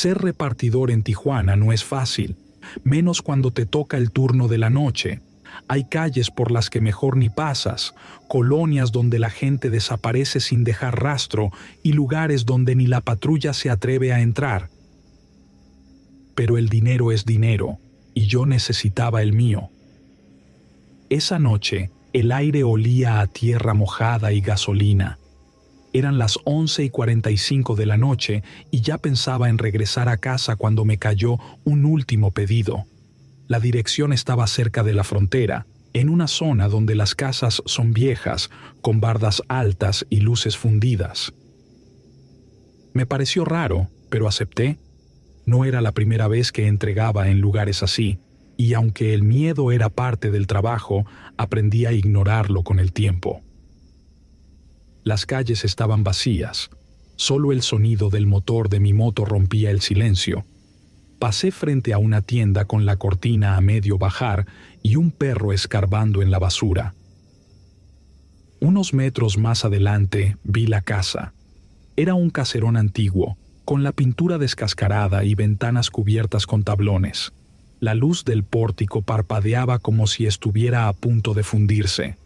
Ser repartidor en Tijuana no es fácil, menos cuando te toca el turno de la noche. Hay calles por las que mejor ni pasas, colonias donde la gente desaparece sin dejar rastro y lugares donde ni la patrulla se atreve a entrar. Pero el dinero es dinero, y yo necesitaba el mío. Esa noche, el aire olía a tierra mojada y gasolina. Eran las 11:45 de la noche y ya pensaba en regresar a casa cuando me cayó un último pedido. La dirección estaba cerca de la frontera, en una zona donde las casas son viejas, con bardas altas y luces fundidas. Me pareció raro, pero acepté. No era la primera vez que entregaba en lugares así, y aunque el miedo era parte del trabajo, aprendí a ignorarlo con el tiempo. Las calles estaban vacías. Solo el sonido del motor de mi moto rompía el silencio. Pasé frente a una tienda con la cortina a medio bajar y un perro escarbando en la basura. Unos metros más adelante vi la casa. Era un caserón antiguo, con la pintura descascarada y ventanas cubiertas con tablones. La luz del pórtico parpadeaba como si estuviera a punto de fundirse.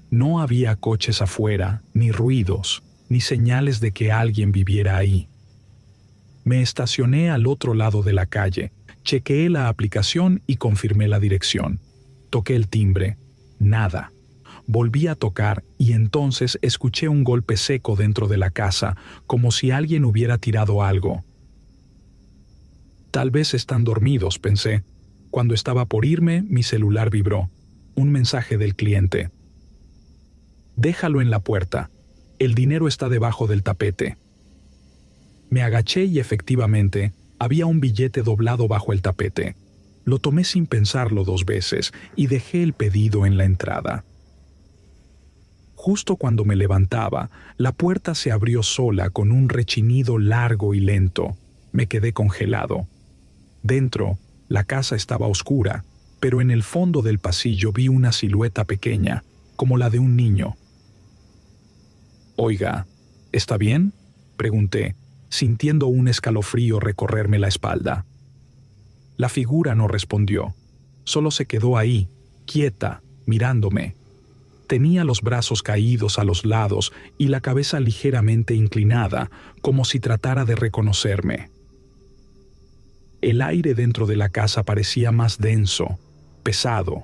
No había coches afuera, ni ruidos, ni señales de que alguien viviera ahí. Me estacioné al otro lado de la calle, chequeé la aplicación y confirmé la dirección. Toqué el timbre. Nada. Volví a tocar y entonces escuché un golpe seco dentro de la casa, como si alguien hubiera tirado algo. Tal vez están dormidos, pensé. Cuando estaba por irme, mi celular vibró. Un mensaje del cliente. Déjalo en la puerta. El dinero está debajo del tapete. Me agaché y efectivamente había un billete doblado bajo el tapete. Lo tomé sin pensarlo 2 veces y dejé el pedido en la entrada. Justo cuando me levantaba, la puerta se abrió sola con un rechinido largo y lento. Me quedé congelado. Dentro, la casa estaba oscura, pero en el fondo del pasillo vi una silueta pequeña, como la de un niño. «Oiga, ¿está bien?», pregunté, sintiendo un escalofrío recorrerme la espalda. La figura no respondió, solo se quedó ahí, quieta, mirándome. Tenía los brazos caídos a los lados y la cabeza ligeramente inclinada, como si tratara de reconocerme. El aire dentro de la casa parecía más denso, pesado.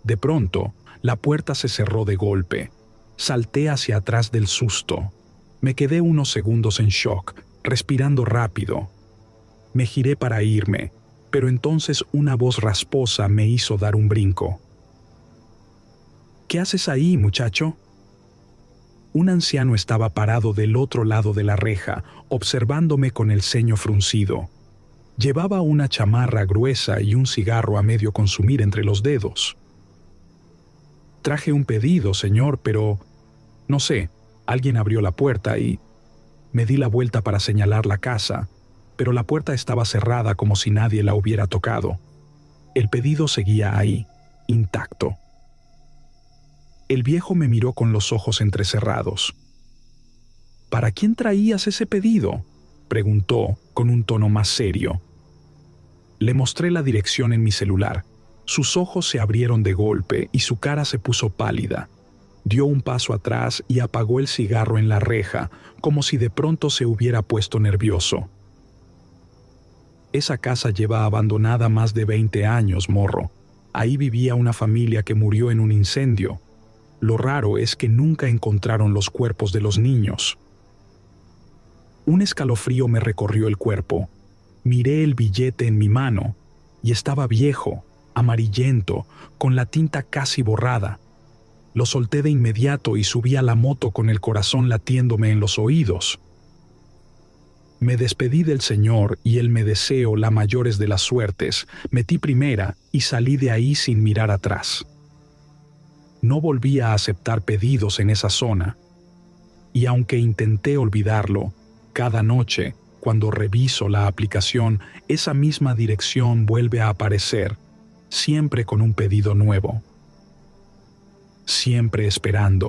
De pronto, la puerta se cerró de golpe. Salté hacia atrás del susto. Me quedé unos segundos en shock, respirando rápido. Me giré para irme, pero entonces una voz rasposa me hizo dar un brinco. «¿Qué haces ahí, muchacho?». Un anciano estaba parado del otro lado de la reja, observándome con el ceño fruncido. Llevaba una chamarra gruesa y un cigarro a medio consumir entre los dedos. «Traje un pedido, señor, pero no sé, alguien abrió la puerta y...». Me di la vuelta para señalar la casa, pero la puerta estaba cerrada como si nadie la hubiera tocado. El pedido seguía ahí, intacto. El viejo me miró con los ojos entrecerrados. «¿Para quién traías ese pedido?», preguntó con un tono más serio. Le mostré la dirección en mi celular. Sus ojos se abrieron de golpe y su cara se puso pálida. Dio un paso atrás y apagó el cigarro en la reja, como si de pronto se hubiera puesto nervioso. «Esa casa lleva abandonada más de 20 años, morro. Ahí vivía una familia que murió en un incendio. Lo raro es que nunca encontraron los cuerpos de los niños». Un escalofrío me recorrió el cuerpo. Miré el billete en mi mano y estaba viejo, amarillento, con la tinta casi borrada. Lo solté de inmediato y subí a la moto con el corazón latiéndome en los oídos. Me despedí del señor y él me deseó la mayores de las suertes. Metí primera y salí de ahí sin mirar atrás. No volví a aceptar pedidos en esa zona. Y aunque intenté olvidarlo, cada noche, cuando reviso la aplicación, esa misma dirección vuelve a aparecer, siempre con un pedido nuevo. Siempre esperando.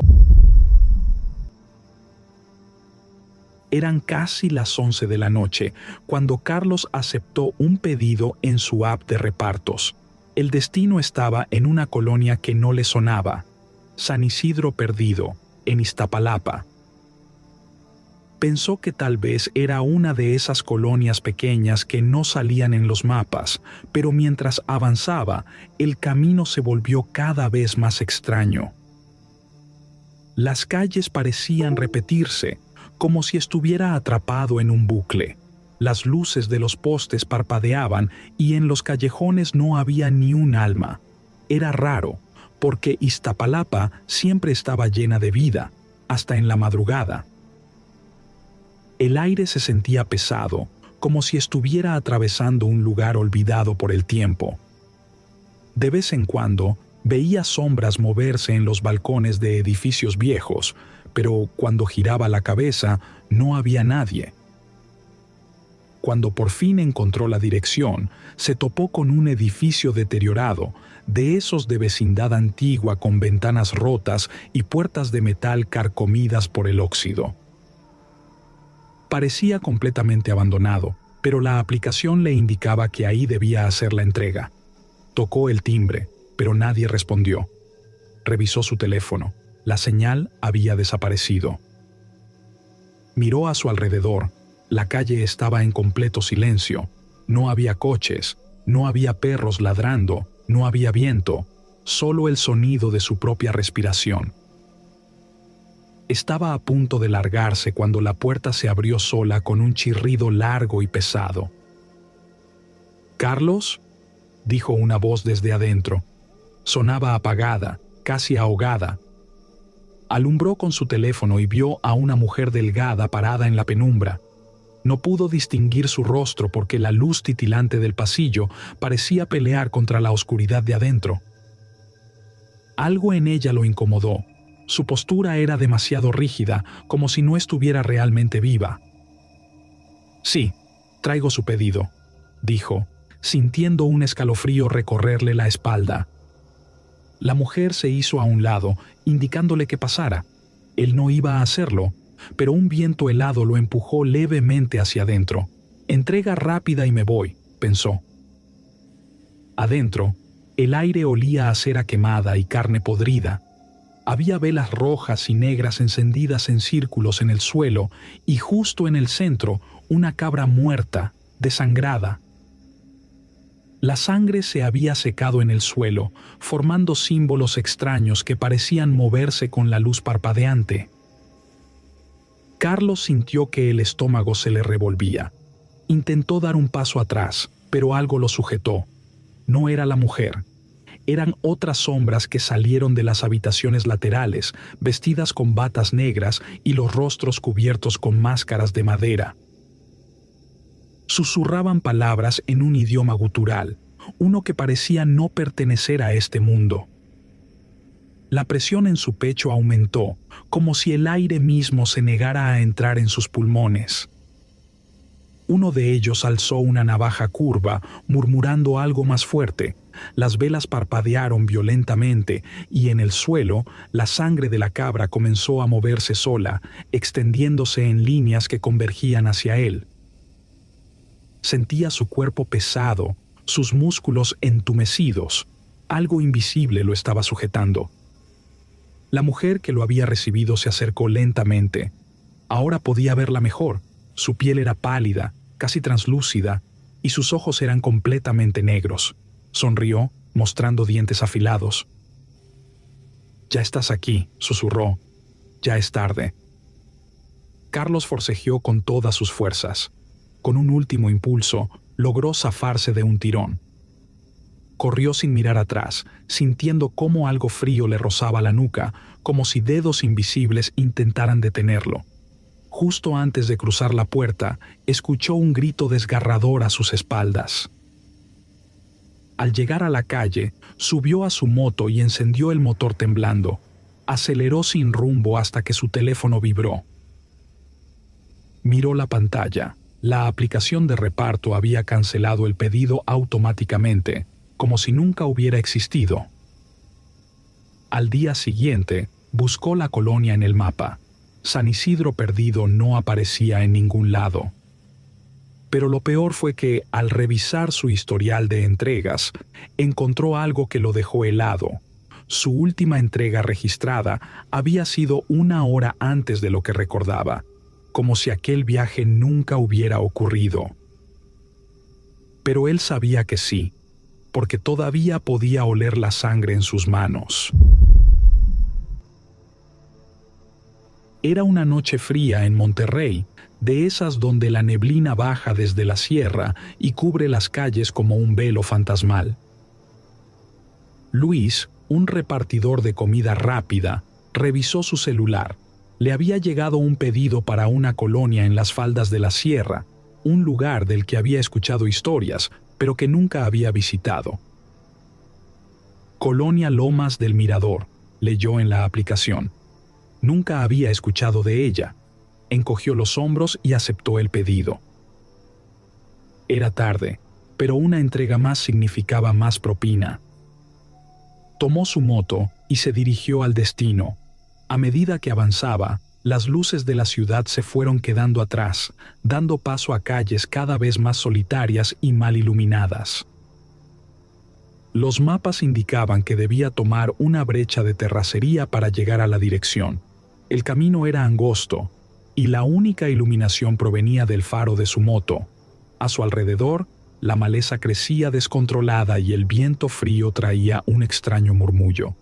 Eran casi las 11 de la noche cuando Carlos aceptó un pedido en su app de repartos. El destino estaba en una colonia que no le sonaba, San Isidro Perdido, en Iztapalapa. Pensó que tal vez era una de esas colonias pequeñas que no salían en los mapas, pero mientras avanzaba, el camino se volvió cada vez más extraño. Las calles parecían repetirse, como si estuviera atrapado en un bucle. Las luces de los postes parpadeaban y en los callejones no había ni un alma. Era raro, porque Iztapalapa siempre estaba llena de vida, hasta en la madrugada. El aire se sentía pesado, como si estuviera atravesando un lugar olvidado por el tiempo. De vez en cuando, veía sombras moverse en los balcones de edificios viejos, pero cuando giraba la cabeza, no había nadie. Cuando por fin encontró la dirección, se topó con un edificio deteriorado, de esos de vecindad antigua con ventanas rotas y puertas de metal carcomidas por el óxido. Parecía completamente abandonado, pero la aplicación le indicaba que ahí debía hacer la entrega. Tocó el timbre, pero nadie respondió. Revisó su teléfono. La señal había desaparecido. Miró a su alrededor. La calle estaba en completo silencio. No había coches, no había perros ladrando, no había viento, solo el sonido de su propia respiración. Estaba a punto de largarse cuando la puerta se abrió sola con un chirrido largo y pesado. «¿Carlos?», dijo una voz desde adentro. Sonaba apagada, casi ahogada. Alumbró con su teléfono y vio a una mujer delgada parada en la penumbra. No pudo distinguir su rostro porque la luz titilante del pasillo parecía pelear contra la oscuridad de adentro. Algo en ella lo incomodó. Su postura era demasiado rígida, como si no estuviera realmente viva. «Sí, traigo su pedido», dijo, sintiendo un escalofrío recorrerle la espalda. La mujer se hizo a un lado, indicándole que pasara. Él no iba a hacerlo, pero un viento helado lo empujó levemente hacia adentro. «Entrega rápida y me voy», pensó. Adentro, el aire olía a cera quemada y carne podrida. Había velas rojas y negras encendidas en círculos en el suelo y justo en el centro una cabra muerta, desangrada. La sangre se había secado en el suelo, formando símbolos extraños que parecían moverse con la luz parpadeante. Carlos sintió que el estómago se le revolvía. Intentó dar un paso atrás, pero algo lo sujetó. No era la mujer. Eran otras sombras que salieron de las habitaciones laterales, vestidas con batas negras y los rostros cubiertos con máscaras de madera. Susurraban palabras en un idioma gutural, uno que parecía no pertenecer a este mundo. La presión en su pecho aumentó, como si el aire mismo se negara a entrar en sus pulmones. Uno de ellos alzó una navaja curva, murmurando algo más fuerte. Las velas parpadearon violentamente y en el suelo la sangre de la cabra comenzó a moverse sola, extendiéndose en líneas que convergían hacia él. Sentía su cuerpo pesado, sus músculos entumecidos. Algo invisible lo estaba sujetando. La mujer que lo había recibido se acercó lentamente. Ahora podía verla mejor. Su piel era pálida, casi translúcida, y sus ojos eran completamente negros. Sonrió, mostrando dientes afilados. «Ya estás aquí», susurró. «Ya es tarde». Carlos forcejeó con todas sus fuerzas. Con un último impulso, logró zafarse de un tirón. Corrió sin mirar atrás, sintiendo cómo algo frío le rozaba la nuca, como si dedos invisibles intentaran detenerlo. Justo antes de cruzar la puerta, escuchó un grito desgarrador a sus espaldas. Al llegar a la calle, subió a su moto y encendió el motor temblando. Aceleró sin rumbo hasta que su teléfono vibró. Miró la pantalla. La aplicación de reparto había cancelado el pedido automáticamente, como si nunca hubiera existido. Al día siguiente, buscó la colonia en el mapa. San Isidro perdido no aparecía en ningún lado. Pero lo peor fue que, al revisar su historial de entregas, encontró algo que lo dejó helado. Su última entrega registrada había sido 1 hora antes de lo que recordaba, como si aquel viaje nunca hubiera ocurrido. Pero él sabía que sí, porque todavía podía oler la sangre en sus manos. Era una noche fría en Monterrey, de esas donde la neblina baja desde la sierra y cubre las calles como un velo fantasmal. Luis, un repartidor de comida rápida, revisó su celular. Le había llegado un pedido para una colonia en las faldas de la sierra, un lugar del que había escuchado historias, pero que nunca había visitado. Colonia Lomas del Mirador, leyó en la aplicación. Nunca había escuchado de ella. Encogió los hombros y aceptó el pedido. Era tarde, pero una entrega más significaba más propina. Tomó su moto y se dirigió al destino. A medida que avanzaba, las luces de la ciudad se fueron quedando atrás, dando paso a calles cada vez más solitarias y mal iluminadas. Los mapas indicaban que debía tomar una brecha de terracería para llegar a la dirección. El camino era angosto, y la única iluminación provenía del faro de su moto. A su alrededor, la maleza crecía descontrolada y el viento frío traía un extraño murmullo.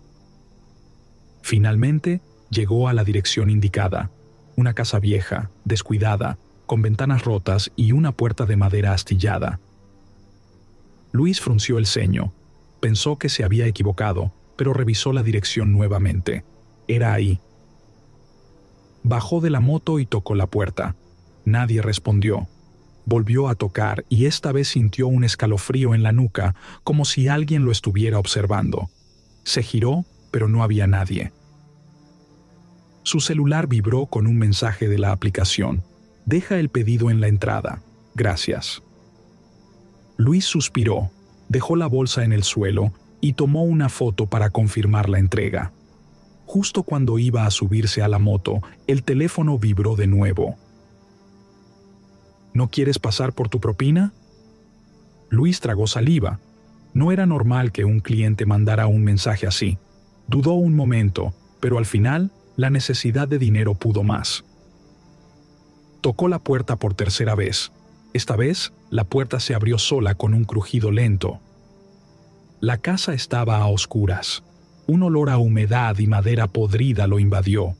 Finalmente, llegó a la dirección indicada, una casa vieja, descuidada, con ventanas rotas y una puerta de madera astillada. Luis frunció el ceño. Pensó que se había equivocado, pero revisó la dirección nuevamente. Era ahí. Bajó de la moto y tocó la puerta. Nadie respondió. Volvió a tocar y esta vez sintió un escalofrío en la nuca, como si alguien lo estuviera observando. Se giró, pero no había nadie. Su celular vibró con un mensaje de la aplicación. Deja el pedido en la entrada. Gracias. Luis suspiró, dejó la bolsa en el suelo y tomó una foto para confirmar la entrega. Justo cuando iba a subirse a la moto, el teléfono vibró de nuevo. ¿No quieres pasar por tu propina? Luis tragó saliva. No era normal que un cliente mandara un mensaje así. Dudó un momento, pero al final, la necesidad de dinero pudo más. Tocó la puerta por tercera vez. Esta vez, la puerta se abrió sola con un crujido lento. La casa estaba a oscuras. Un olor a humedad y madera podrida lo invadió.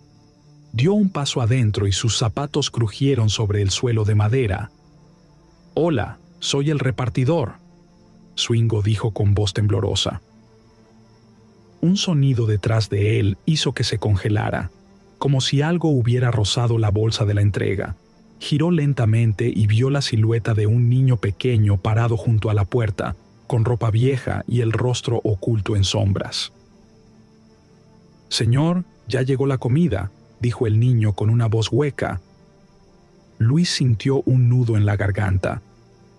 Dio un paso adentro y sus zapatos crujieron sobre el suelo de madera. «Hola, soy el repartidor», Swingo dijo con voz temblorosa. Un sonido detrás de él hizo que se congelara, como si algo hubiera rozado la bolsa de la entrega. Giró lentamente y vio la silueta de un niño pequeño parado junto a la puerta, con ropa vieja y el rostro oculto en sombras. «Señor, ya llegó la comida», dijo el niño con una voz hueca. Luis sintió un nudo en la garganta.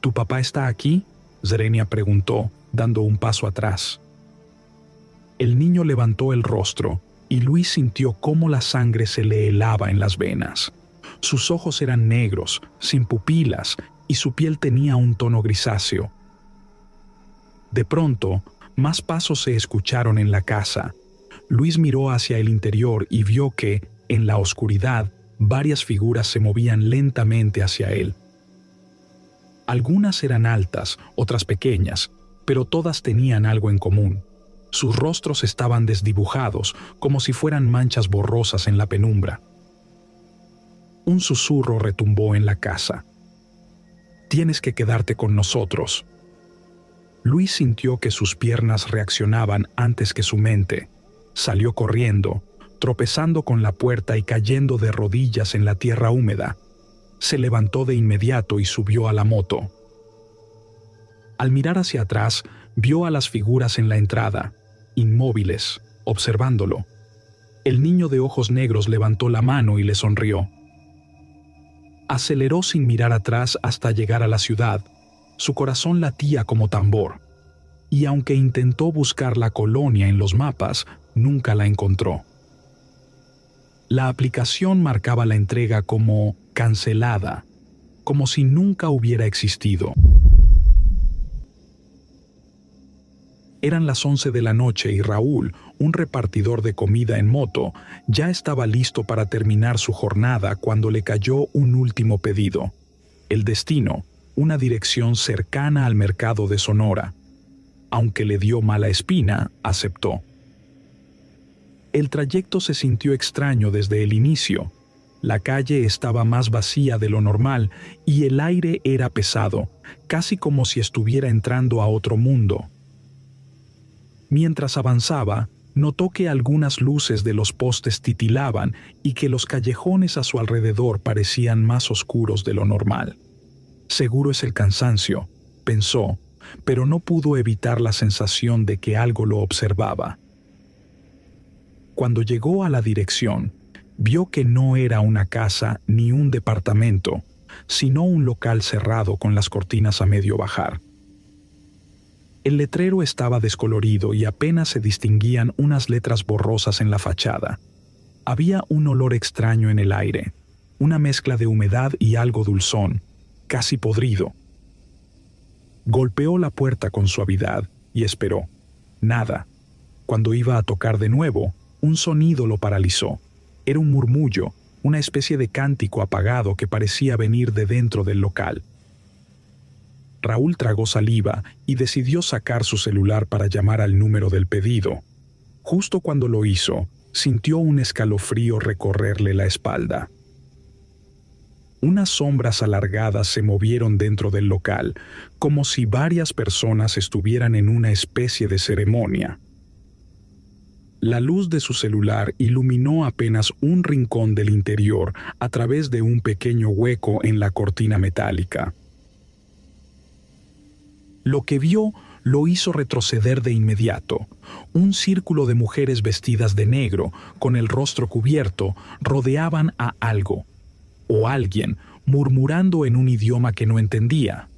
«¿Tu papá está aquí?», Zerenia preguntó, dando un paso atrás. El niño levantó el rostro y Luis sintió cómo la sangre se le helaba en las venas. Sus ojos eran negros, sin pupilas, y su piel tenía un tono grisáceo. De pronto, más pasos se escucharon en la casa. Luis miró hacia el interior y vio que, en la oscuridad, varias figuras se movían lentamente hacia él. Algunas eran altas, otras pequeñas, pero todas tenían algo en común. Sus rostros estaban desdibujados, como si fueran manchas borrosas en la penumbra. Un susurro retumbó en la casa. «Tienes que quedarte con nosotros». Luis sintió que sus piernas reaccionaban antes que su mente. Salió corriendo, tropezando con la puerta y cayendo de rodillas en la tierra húmeda. Se levantó de inmediato y subió a la moto. Al mirar hacia atrás, vio a las figuras en la entrada, inmóviles, observándolo. El niño de ojos negros levantó la mano y le sonrió. Aceleró sin mirar atrás hasta llegar a la ciudad. Su corazón latía como tambor. Y aunque intentó buscar la colonia en los mapas, nunca la encontró. La aplicación marcaba la entrega como cancelada, como si nunca hubiera existido. Eran las 11 de la noche y Raúl, un repartidor de comida en moto, ya estaba listo para terminar su jornada cuando le cayó un último pedido. El destino, una dirección cercana al mercado de Sonora. Aunque le dio mala espina, aceptó. El trayecto se sintió extraño desde el inicio. La calle estaba más vacía de lo normal y el aire era pesado, casi como si estuviera entrando a otro mundo. Mientras avanzaba, notó que algunas luces de los postes titilaban y que los callejones a su alrededor parecían más oscuros de lo normal. Seguro es el cansancio, pensó, pero no pudo evitar la sensación de que algo lo observaba. Cuando llegó a la dirección, vio que no era una casa ni un departamento, sino un local cerrado con las cortinas a medio bajar. El letrero estaba descolorido y apenas se distinguían unas letras borrosas en la fachada. Había un olor extraño en el aire, una mezcla de humedad y algo dulzón, casi podrido. Golpeó la puerta con suavidad y esperó. Nada. Cuando iba a tocar de nuevo, un sonido lo paralizó. Era un murmullo, una especie de cántico apagado que parecía venir de dentro del local. Raúl tragó saliva y decidió sacar su celular para llamar al número del pedido. Justo cuando lo hizo, sintió un escalofrío recorrerle la espalda. Unas sombras alargadas se movieron dentro del local, como si varias personas estuvieran en una especie de ceremonia. La luz de su celular iluminó apenas un rincón del interior a través de un pequeño hueco en la cortina metálica. Lo que vio lo hizo retroceder de inmediato. Un círculo de mujeres vestidas de negro, con el rostro cubierto, rodeaban a algo o alguien, murmurando en un idioma que no entendía.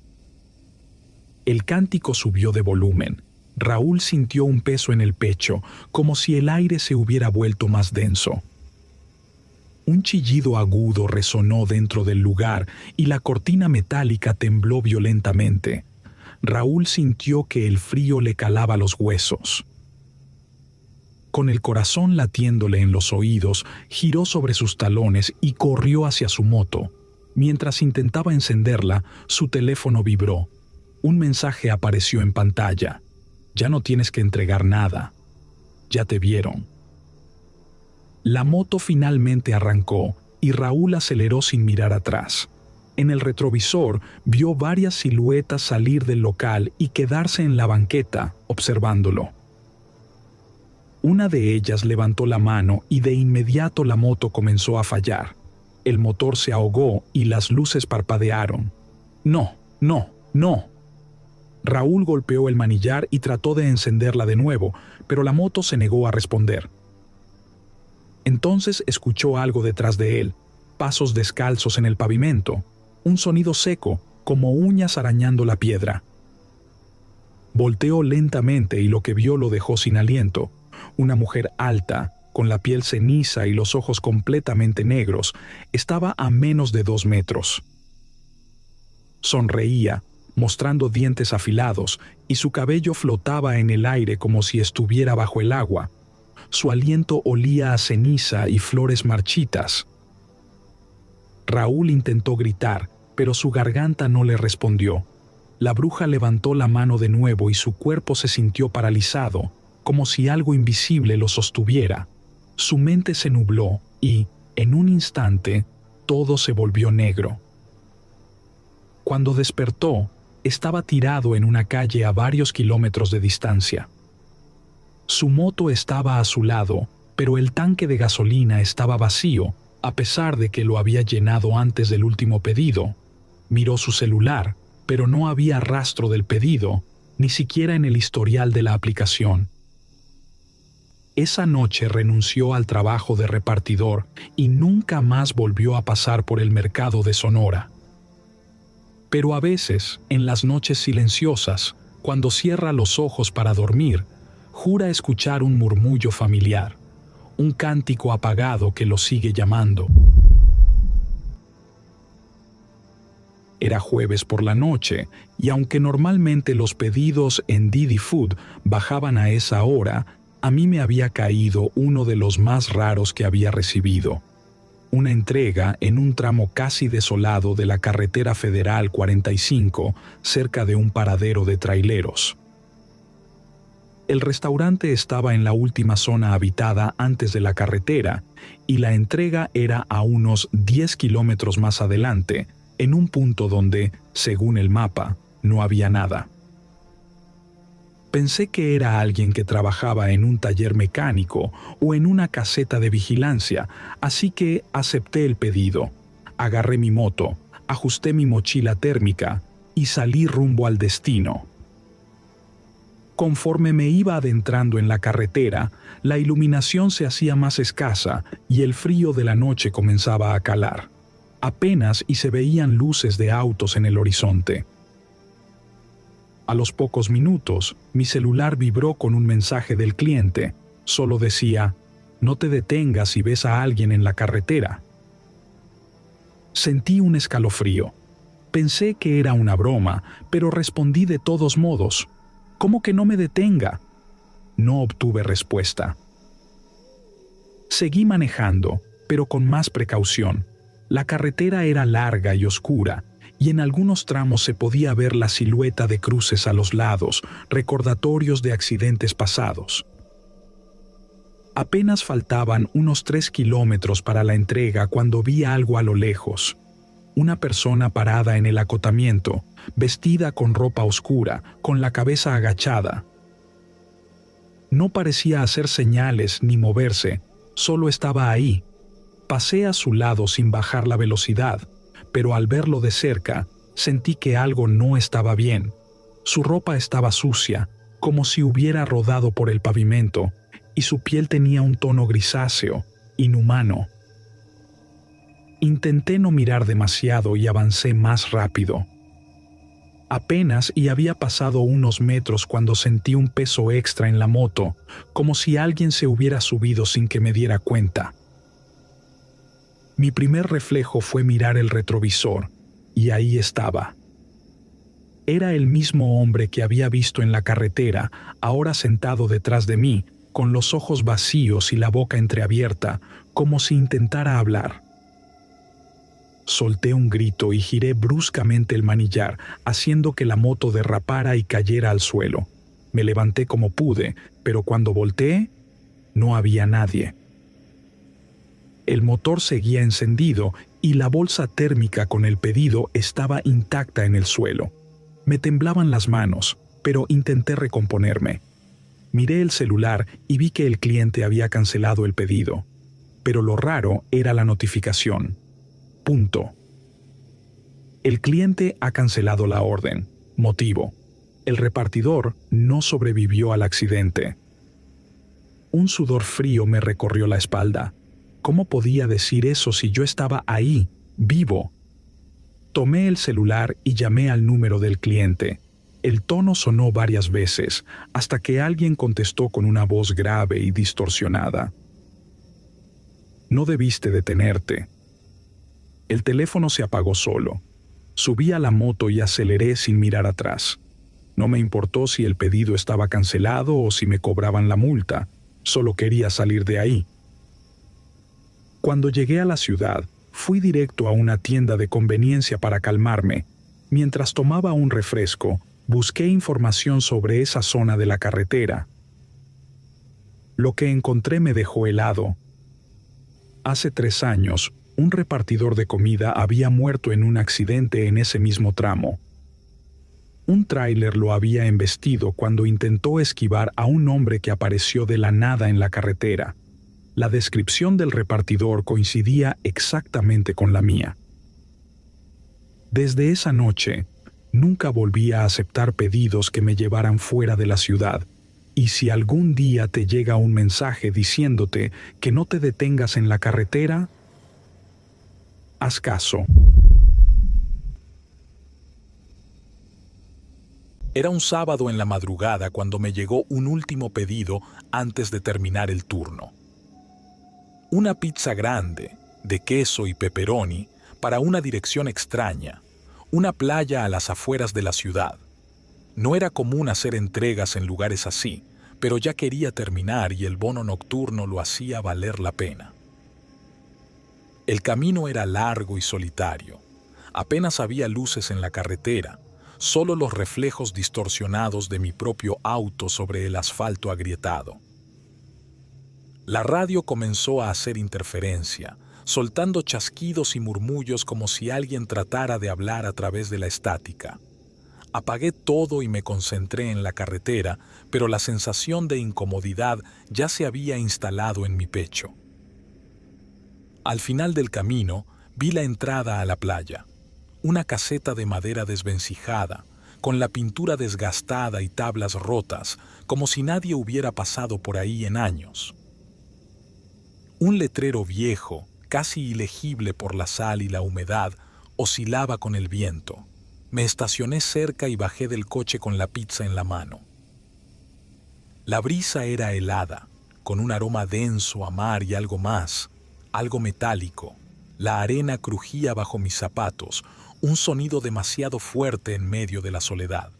El cántico subió de volumen. Raúl sintió un peso en el pecho, como si el aire se hubiera vuelto más denso. Un chillido agudo resonó dentro del lugar y la cortina metálica tembló violentamente. Raúl sintió que el frío le calaba los huesos. Con el corazón latiéndole en los oídos, giró sobre sus talones y corrió hacia su moto. Mientras intentaba encenderla, su teléfono vibró. Un mensaje apareció en pantalla. Ya no tienes que entregar nada. Ya te vieron. La moto finalmente arrancó y Raúl aceleró sin mirar atrás. En el retrovisor vio varias siluetas salir del local y quedarse en la banqueta, observándolo. Una de ellas levantó la mano y de inmediato la moto comenzó a fallar. El motor se ahogó y las luces parpadearon. No, no, no. Raúl golpeó el manillar y trató de encenderla de nuevo, pero la moto se negó a responder. Entonces escuchó algo detrás de él, pasos descalzos en el pavimento, un sonido seco, como uñas arañando la piedra. Volteó lentamente y lo que vio lo dejó sin aliento. Una mujer alta, con la piel ceniza y los ojos completamente negros, estaba a menos de 2 metros. Sonreía, mostrando dientes afilados, y su cabello flotaba en el aire como si estuviera bajo el agua. Su aliento olía a ceniza y flores marchitas. Raúl intentó gritar, pero su garganta no le respondió. La bruja levantó la mano de nuevo y su cuerpo se sintió paralizado, como si algo invisible lo sostuviera. Su mente se nubló y, en un instante, todo se volvió negro. Cuando despertó, estaba tirado en una calle a varios kilómetros de distancia. Su moto estaba a su lado, pero el tanque de gasolina estaba vacío, a pesar de que lo había llenado antes del último pedido. Miró su celular, pero no había rastro del pedido, ni siquiera en el historial de la aplicación. Esa noche renunció al trabajo de repartidor y nunca más volvió a pasar por el mercado de Sonora. Pero a veces, en las noches silenciosas, cuando cierra los ojos para dormir, jura escuchar un murmullo familiar, un cántico apagado que lo sigue llamando. Era jueves por la noche, y aunque normalmente los pedidos en Didi Food bajaban a esa hora, a mí me había caído uno de los más raros que había recibido. Una entrega en un tramo casi desolado de la carretera federal 45, cerca de un paradero de traileros. El restaurante estaba en la última zona habitada antes de la carretera, y la entrega era a unos 10 kilómetros más adelante, en un punto donde, según el mapa, no había nada. Pensé que era alguien que trabajaba en un taller mecánico o en una caseta de vigilancia, así que acepté el pedido. Agarré mi moto, ajusté mi mochila térmica y salí rumbo al destino. Conforme me iba adentrando en la carretera, la iluminación se hacía más escasa y el frío de la noche comenzaba a calar. Apenas y se veían luces de autos en el horizonte. A los pocos minutos, mi celular vibró con un mensaje del cliente. Solo decía: "No te detengas si ves a alguien en la carretera". Sentí un escalofrío. Pensé que era una broma, pero respondí de todos modos: "¿Cómo que no me detenga?". No obtuve respuesta. Seguí manejando, pero con más precaución. La carretera era larga y oscura, y en algunos tramos se podía ver la silueta de cruces a los lados, recordatorios de accidentes pasados. Apenas faltaban unos 3 kilómetros para la entrega cuando vi algo a lo lejos. Una persona parada en el acotamiento, vestida con ropa oscura, con la cabeza agachada. No parecía hacer señales ni moverse, solo estaba ahí. Pasé a su lado sin bajar la velocidad, pero al verlo de cerca, sentí que algo no estaba bien. Su ropa estaba sucia, como si hubiera rodado por el pavimento, y su piel tenía un tono grisáceo, inhumano. Intenté no mirar demasiado y avancé más rápido. Apenas y había pasado unos metros cuando sentí un peso extra en la moto, como si alguien se hubiera subido sin que me diera cuenta. Mi primer reflejo fue mirar el retrovisor, y ahí estaba. Era el mismo hombre que había visto en la carretera, ahora sentado detrás de mí, con los ojos vacíos y la boca entreabierta, como si intentara hablar. Solté un grito y giré bruscamente el manillar, haciendo que la moto derrapara y cayera al suelo. Me levanté como pude, pero cuando volteé, no había nadie. El motor seguía encendido y la bolsa térmica con el pedido estaba intacta en el suelo. Me temblaban las manos, pero intenté recomponerme. Miré el celular y vi que el cliente había cancelado el pedido. Pero lo raro era la notificación. Punto. El cliente ha cancelado la orden. Motivo: el repartidor no sobrevivió al accidente. Un sudor frío me recorrió la espalda. ¿Cómo podía decir eso si yo estaba ahí, vivo? Tomé el celular y llamé al número del cliente. El tono sonó varias veces, hasta que alguien contestó con una voz grave y distorsionada. No debiste detenerte. El teléfono se apagó solo. Subí a la moto y aceleré sin mirar atrás. No me importó si el pedido estaba cancelado o si me cobraban la multa. Solo quería salir de ahí. Cuando llegué a la ciudad, fui directo a una tienda de conveniencia para calmarme. Mientras tomaba un refresco, busqué información sobre esa zona de la carretera. Lo que encontré me dejó helado. Hace 3 años, un repartidor de comida había muerto en un accidente en ese mismo tramo. Un tráiler lo había embestido cuando intentó esquivar a un hombre que apareció de la nada en la carretera. La descripción del repartidor coincidía exactamente con la mía. Desde esa noche, nunca volví a aceptar pedidos que me llevaran fuera de la ciudad, y si algún día te llega un mensaje diciéndote que no te detengas en la carretera, haz caso. Era un sábado en la madrugada cuando me llegó un último pedido antes de terminar el turno. Una pizza grande, de queso y pepperoni, para una dirección extraña, una playa a las afueras de la ciudad. No era común hacer entregas en lugares así, pero ya quería terminar y el bono nocturno lo hacía valer la pena. El camino era largo y solitario. Apenas había luces en la carretera, solo los reflejos distorsionados de mi propio auto sobre el asfalto agrietado. La radio comenzó a hacer interferencia, soltando chasquidos y murmullos como si alguien tratara de hablar a través de la estática. Apagué todo y me concentré en la carretera, pero la sensación de incomodidad ya se había instalado en mi pecho. Al final del camino, vi la entrada a la playa. Una caseta de madera desvencijada, con la pintura desgastada y tablas rotas, como si nadie hubiera pasado por ahí en años. Un letrero viejo, casi ilegible por la sal y la humedad, oscilaba con el viento. Me estacioné cerca y bajé del coche con la pizza en la mano. La brisa era helada, con un aroma denso a mar y algo más, algo metálico. La arena crujía bajo mis zapatos, un sonido demasiado fuerte en medio de la soledad.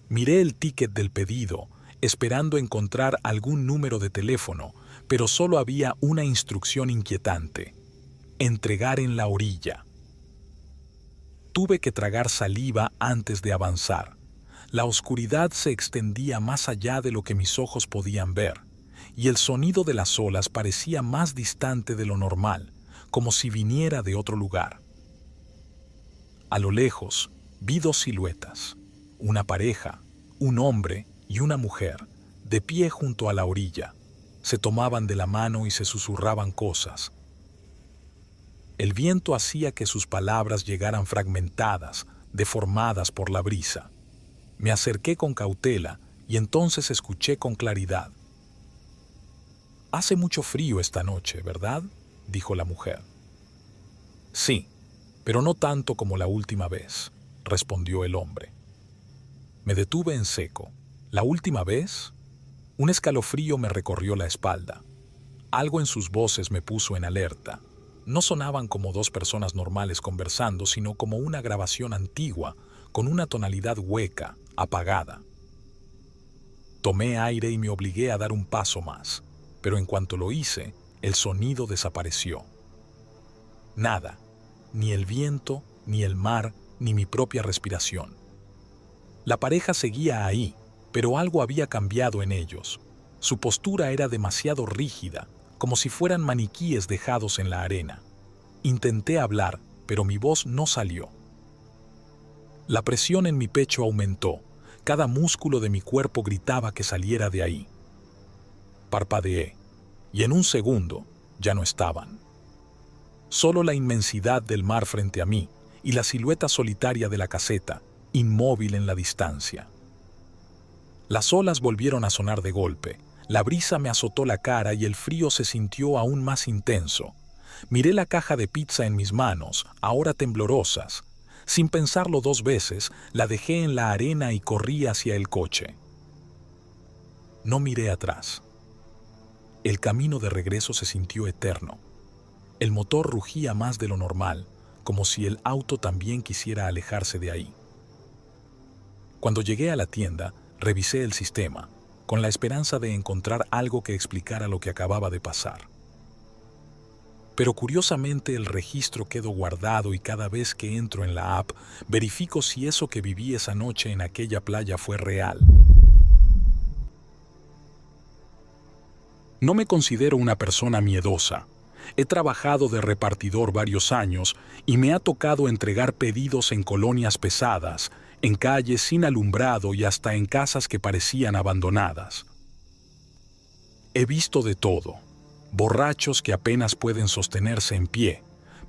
Miré el ticket del pedido, esperando encontrar algún número de teléfono, pero solo había una instrucción inquietante: entregar en la orilla. Tuve que tragar saliva antes de avanzar. La oscuridad se extendía más allá de lo que mis ojos podían ver, y el sonido de las olas parecía más distante de lo normal, como si viniera de otro lugar. A lo lejos, vi dos siluetas, una pareja, un hombre y una mujer, de pie junto a la orilla. Se tomaban de la mano y se susurraban cosas. El viento hacía que sus palabras llegaran fragmentadas, deformadas por la brisa. Me acerqué con cautela y entonces escuché con claridad. «Hace mucho frío esta noche, ¿verdad?», dijo la mujer. «Sí, pero no tanto como la última vez», respondió el hombre. Me detuve en seco. ¿La última vez? Un escalofrío me recorrió la espalda. Algo en sus voces me puso en alerta. No sonaban como dos personas normales conversando, sino como una grabación antigua, con una tonalidad hueca, apagada. Tomé aire y me obligué a dar un paso más, pero en cuanto lo hice, el sonido desapareció. Nada, ni el viento, ni el mar, ni mi propia respiración. La pareja seguía ahí, pero algo había cambiado en ellos. Su postura era demasiado rígida, como si fueran maniquíes dejados en la arena. Intenté hablar, pero mi voz no salió. La presión en mi pecho aumentó. Cada músculo de mi cuerpo gritaba que saliera de ahí. Parpadeé, y en un segundo ya no estaban. Solo la inmensidad del mar frente a mí y la silueta solitaria de la caseta, inmóvil en la distancia. Las olas volvieron a sonar de golpe. La brisa me azotó la cara y el frío se sintió aún más intenso. Miré la caja de pizza en mis manos, ahora temblorosas. Sin pensarlo dos veces, la dejé en la arena y corrí hacia el coche. No miré atrás. El camino de regreso se sintió eterno. El motor rugía más de lo normal, como si el auto también quisiera alejarse de ahí. Cuando llegué a la tienda, revisé el sistema, con la esperanza de encontrar algo que explicara lo que acababa de pasar. Pero curiosamente el registro quedó guardado y cada vez que entro en la app, verifico si eso que viví esa noche en aquella playa fue real. No me considero una persona miedosa. He trabajado de repartidor varios años y me ha tocado entregar pedidos en colonias pesadas, en calles sin alumbrado y hasta en casas que parecían abandonadas. He visto de todo: borrachos que apenas pueden sostenerse en pie,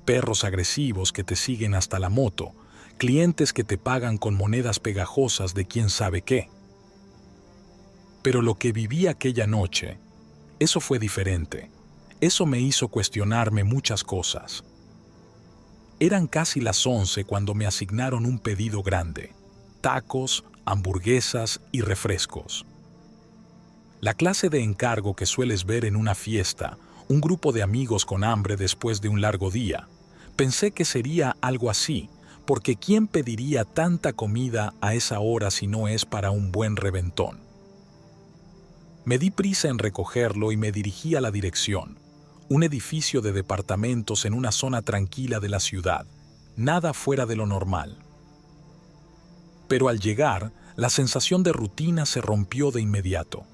perros agresivos que te siguen hasta la moto, clientes que te pagan con monedas pegajosas de quién sabe qué. Pero lo que viví aquella noche, eso fue diferente. Eso me hizo cuestionarme muchas cosas. Eran casi las 11 cuando me asignaron un pedido grande: tacos, hamburguesas y refrescos. La clase de encargo que sueles ver en una fiesta un grupo de amigos con hambre después de un largo día. Pensé que sería algo así, porque ¿quién pediría tanta comida a esa hora si no es para un buen reventón? Me di prisa en recogerlo y me dirigí a la dirección, un edificio de departamentos en una zona tranquila de la ciudad, nada fuera de lo normal. Pero al llegar, la sensación de rutina se rompió de inmediato.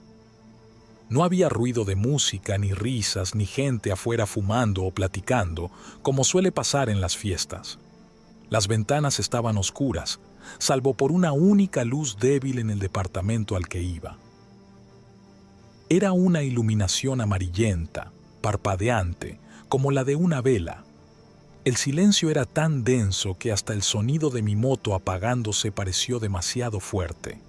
No había ruido de música, ni risas, ni gente afuera fumando o platicando, como suele pasar en las fiestas. Las ventanas estaban oscuras, salvo por una única luz débil en el departamento al que iba. Era una iluminación amarillenta, parpadeante, como la de una vela. El silencio era tan denso que hasta el sonido de mi moto apagándose pareció demasiado fuerte.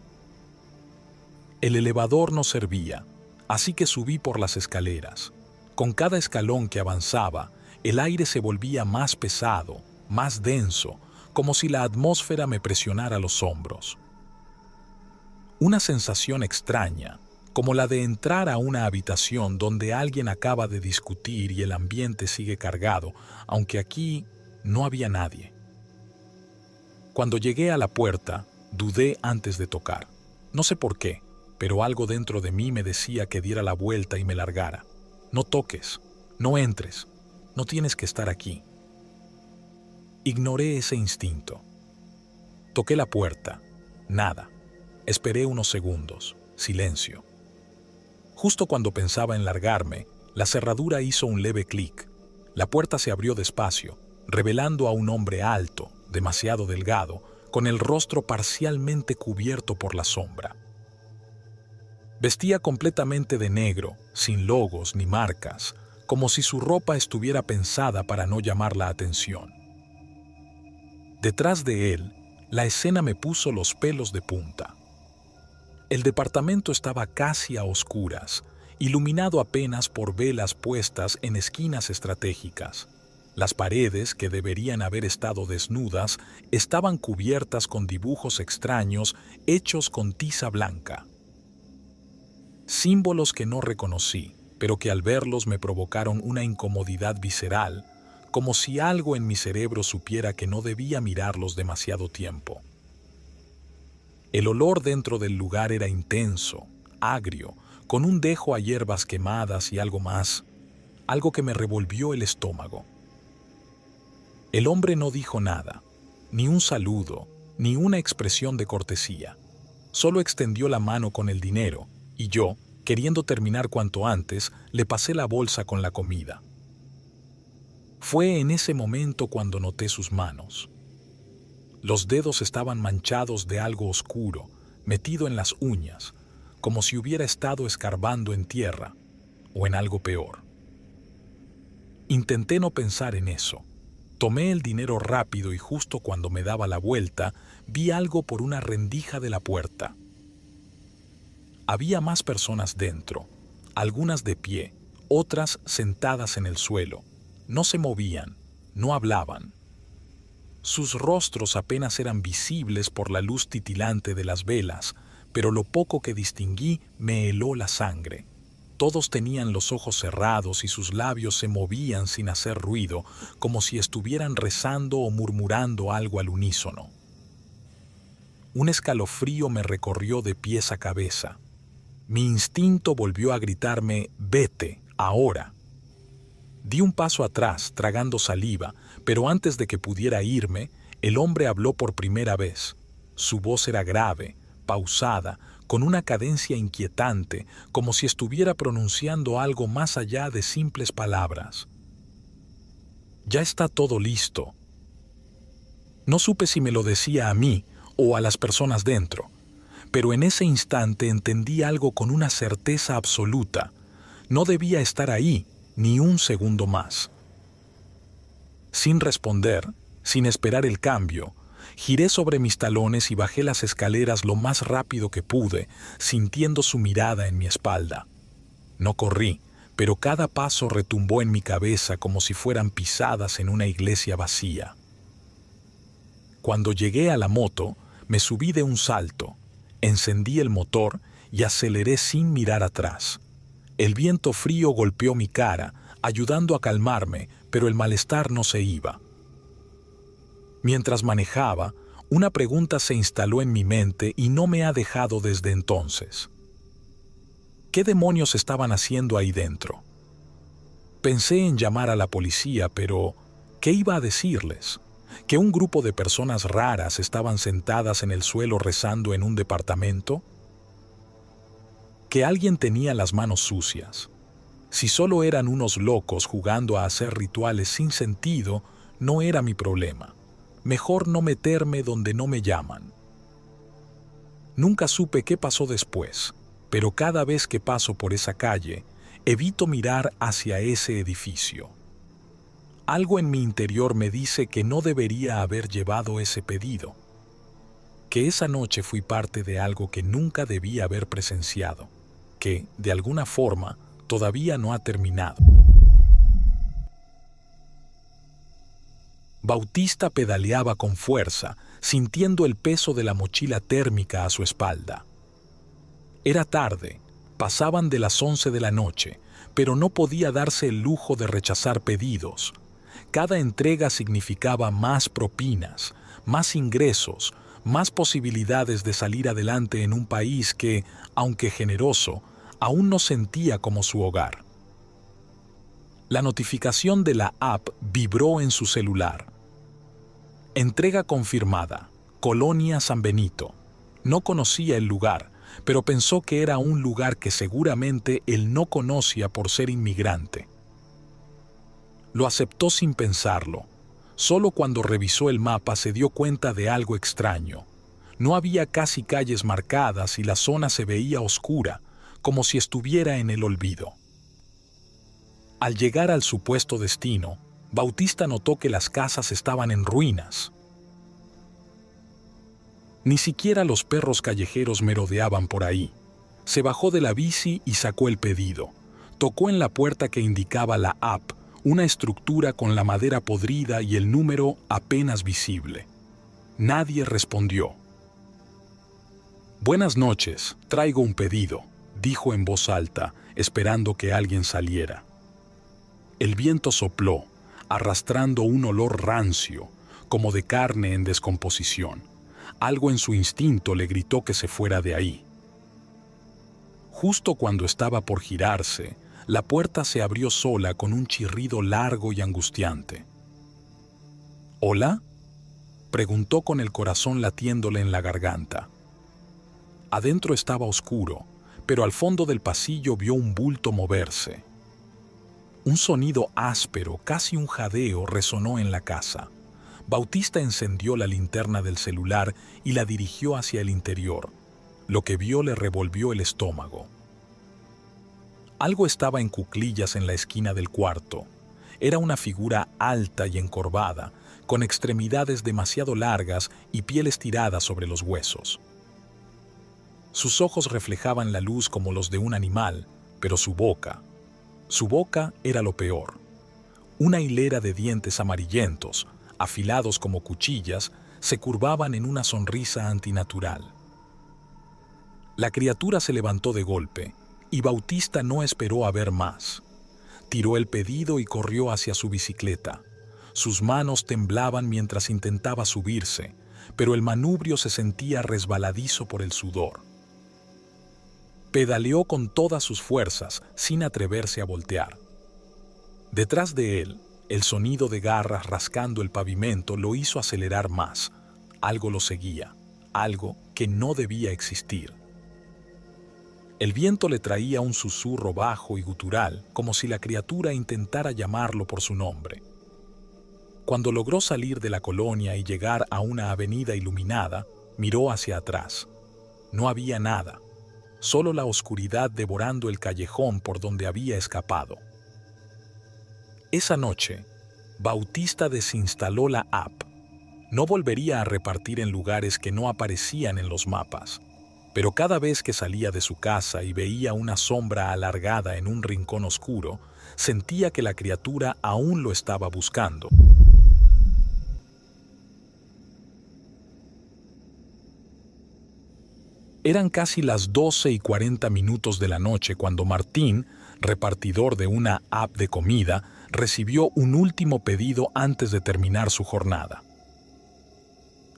El elevador no servía, así que subí por las escaleras. Con cada escalón que avanzaba, el aire se volvía más pesado, más denso, como si la atmósfera me presionara los hombros. Una sensación extraña, como la de entrar a una habitación donde alguien acaba de discutir y el ambiente sigue cargado, aunque aquí no había nadie. Cuando llegué a la puerta, dudé antes de tocar. No sé por qué, pero algo dentro de mí me decía que diera la vuelta y me largara. No toques, no entres, no tienes que estar aquí. Ignoré ese instinto. Toqué la puerta, nada. Esperé unos segundos, silencio. Justo cuando pensaba en largarme, la cerradura hizo un leve clic. La puerta se abrió despacio, revelando a un hombre alto, demasiado delgado, con el rostro parcialmente cubierto por la sombra. Vestía completamente de negro, sin logos ni marcas, como si su ropa estuviera pensada para no llamar la atención. Detrás de él, la escena me puso los pelos de punta. El departamento estaba casi a oscuras, iluminado apenas por velas puestas en esquinas estratégicas. Las paredes, que deberían haber estado desnudas, estaban cubiertas con dibujos extraños hechos con tiza blanca. Símbolos que no reconocí, pero que al verlos me provocaron una incomodidad visceral, como si algo en mi cerebro supiera que no debía mirarlos demasiado tiempo. El olor dentro del lugar era intenso, agrio, con un dejo a hierbas quemadas y algo más, algo que me revolvió el estómago. El hombre no dijo nada, ni un saludo, ni una expresión de cortesía. Solo extendió la mano con el dinero, y yo, queriendo terminar cuanto antes, le pasé la bolsa con la comida. Fue en ese momento cuando noté sus manos. Los dedos estaban manchados de algo oscuro, metido en las uñas, como si hubiera estado escarbando en tierra, o en algo peor. Intenté no pensar en eso. Tomé el dinero rápido y justo cuando me daba la vuelta, vi algo por una rendija de la puerta. Había más personas dentro, algunas de pie, otras sentadas en el suelo. No se movían, no hablaban. Sus rostros apenas eran visibles por la luz titilante de las velas, pero lo poco que distinguí me heló la sangre. Todos tenían los ojos cerrados y sus labios se movían sin hacer ruido, como si estuvieran rezando o murmurando algo al unísono. Un escalofrío me recorrió de pies a cabeza. Mi instinto volvió a gritarme: «Vete, ahora». Di un paso atrás, tragando saliva, pero antes de que pudiera irme, el hombre habló por primera vez. Su voz era grave, pausada, con una cadencia inquietante, como si estuviera pronunciando algo más allá de simples palabras. «Ya está todo listo». No supe si me lo decía a mí o a las personas dentro, pero en ese instante entendí algo con una certeza absoluta. No debía estar ahí ni un segundo más. Sin responder, sin esperar el cambio, giré sobre mis talones y bajé las escaleras lo más rápido que pude, sintiendo su mirada en mi espalda. No corrí, pero cada paso retumbó en mi cabeza como si fueran pisadas en una iglesia vacía. Cuando llegué a la moto, me subí de un salto, encendí el motor y aceleré sin mirar atrás. El viento frío golpeó mi cara, ayudando a calmarme, pero el malestar no se iba. Mientras manejaba, una pregunta se instaló en mi mente y no me ha dejado desde entonces. ¿Qué demonios estaban haciendo ahí dentro? Pensé en llamar a la policía, pero ¿qué iba a decirles? ¿Que un grupo de personas raras estaban sentadas en el suelo rezando en un departamento? ¿Que alguien tenía las manos sucias? Si solo eran unos locos jugando a hacer rituales sin sentido, no era mi problema. Mejor no meterme donde no me llaman. Nunca supe qué pasó después, pero cada vez que paso por esa calle, evito mirar hacia ese edificio. Algo en mi interior me dice que no debería haber llevado ese pedido, que esa noche fui parte de algo que nunca debía haber presenciado, que, de alguna forma, todavía no ha terminado. Bautista pedaleaba con fuerza, sintiendo el peso de la mochila térmica a su espalda. Era tarde, pasaban de las 11 de la noche, pero no podía darse el lujo de rechazar pedidos. Cada entrega significaba más propinas, más ingresos, más posibilidades de salir adelante en un país que, aunque generoso, aún no sentía como su hogar. La notificación de la app vibró en su celular. Entrega confirmada, Colonia San Benito. No conocía el lugar, pero pensó que era un lugar que seguramente él no conocía por ser inmigrante. Lo aceptó sin pensarlo. Solo cuando revisó el mapa se dio cuenta de algo extraño. No había casi calles marcadas y la zona se veía oscura, como si estuviera en el olvido. Al llegar al supuesto destino, Bautista notó que las casas estaban en ruinas. Ni siquiera los perros callejeros merodeaban por ahí. Se bajó de la bici y sacó el pedido. Tocó en la puerta que indicaba la app, una estructura con la madera podrida y el número apenas visible. Nadie respondió. «Buenas noches, traigo un pedido», dijo en voz alta, esperando que alguien saliera. El viento sopló, arrastrando un olor rancio, como de carne en descomposición. Algo en su instinto le gritó que se fuera de ahí. Justo cuando estaba por girarse, la puerta se abrió sola con un chirrido largo y angustiante. «¿Hola?», preguntó con el corazón latiéndole en la garganta. Adentro estaba oscuro, pero al fondo del pasillo vio un bulto moverse. Un sonido áspero, casi un jadeo, resonó en la casa. Bautista encendió la linterna del celular y la dirigió hacia el interior. Lo que vio le revolvió el estómago. Algo estaba en cuclillas en la esquina del cuarto. Era una figura alta y encorvada, con extremidades demasiado largas y piel estirada sobre los huesos. Sus ojos reflejaban la luz como los de un animal, pero su boca era lo peor. Una hilera de dientes amarillentos, afilados como cuchillas, se curvaban en una sonrisa antinatural. La criatura se levantó de golpe, y Bautista no esperó a ver más. Tiró el pedido y corrió hacia su bicicleta. Sus manos temblaban mientras intentaba subirse, pero el manubrio se sentía resbaladizo por el sudor. Pedaleó con todas sus fuerzas, sin atreverse a voltear. Detrás de él, el sonido de garras rascando el pavimento lo hizo acelerar más. Algo lo seguía, algo que no debía existir. El viento le traía un susurro bajo y gutural, como si la criatura intentara llamarlo por su nombre. Cuando logró salir de la colonia y llegar a una avenida iluminada, miró hacia atrás. No había nada. Solo la oscuridad devorando el callejón por donde había escapado. Esa noche, Bautista desinstaló la app. No volvería a repartir en lugares que no aparecían en los mapas, pero cada vez que salía de su casa y veía una sombra alargada en un rincón oscuro, sentía que la criatura aún lo estaba buscando. Eran casi las 12:40 de la noche cuando Martín repartidor de una app de comida, recibió un último pedido antes de terminar su jornada.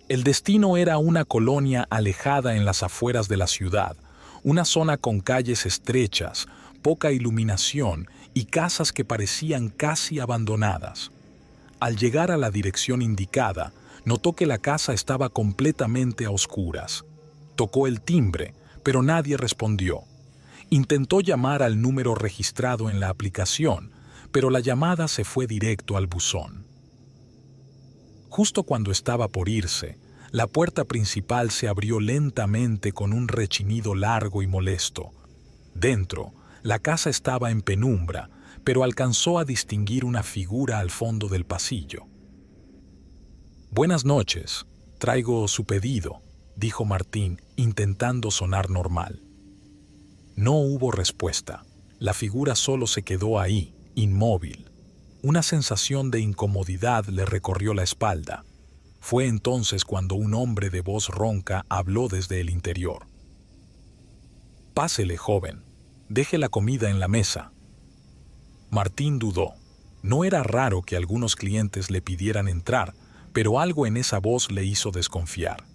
El destino era una colonia alejada en las afueras de la ciudad, una zona con calles estrechas, poca iluminación y casas que parecían casi abandonadas. Al llegar a la dirección indicada, notó que la casa estaba completamente a oscuras. Tocó el timbre, pero nadie respondió. Intentó llamar al número registrado en la aplicación, pero la llamada se fue directo al buzón. Justo cuando estaba por irse, la puerta principal se abrió lentamente con un rechinido largo y molesto. Dentro, la casa estaba en penumbra, pero alcanzó a distinguir una figura al fondo del pasillo. «Buenas noches, traigo su pedido», dijo Martín, intentando sonar normal. No hubo respuesta. La figura solo se quedó ahí, inmóvil. Una sensación de incomodidad le recorrió la espalda. Fue entonces cuando un hombre de voz ronca habló desde el interior. «Pásele, joven. Deje la comida en la mesa». Martín dudó. No era raro que algunos clientes le pidieran entrar, pero algo en esa voz le hizo desconfiar.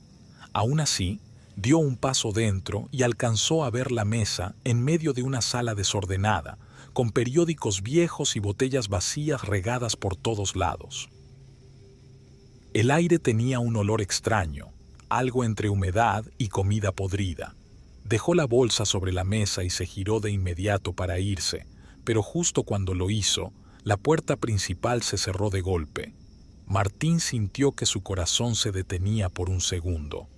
Aún así, dio un paso dentro y alcanzó a ver la mesa en medio de una sala desordenada, con periódicos viejos y botellas vacías regadas por todos lados. El aire tenía un olor extraño, algo entre humedad y comida podrida. Dejó la bolsa sobre la mesa y se giró de inmediato para irse, pero justo cuando lo hizo, la puerta principal se cerró de golpe. Martín sintió que su corazón se detenía por un segundo.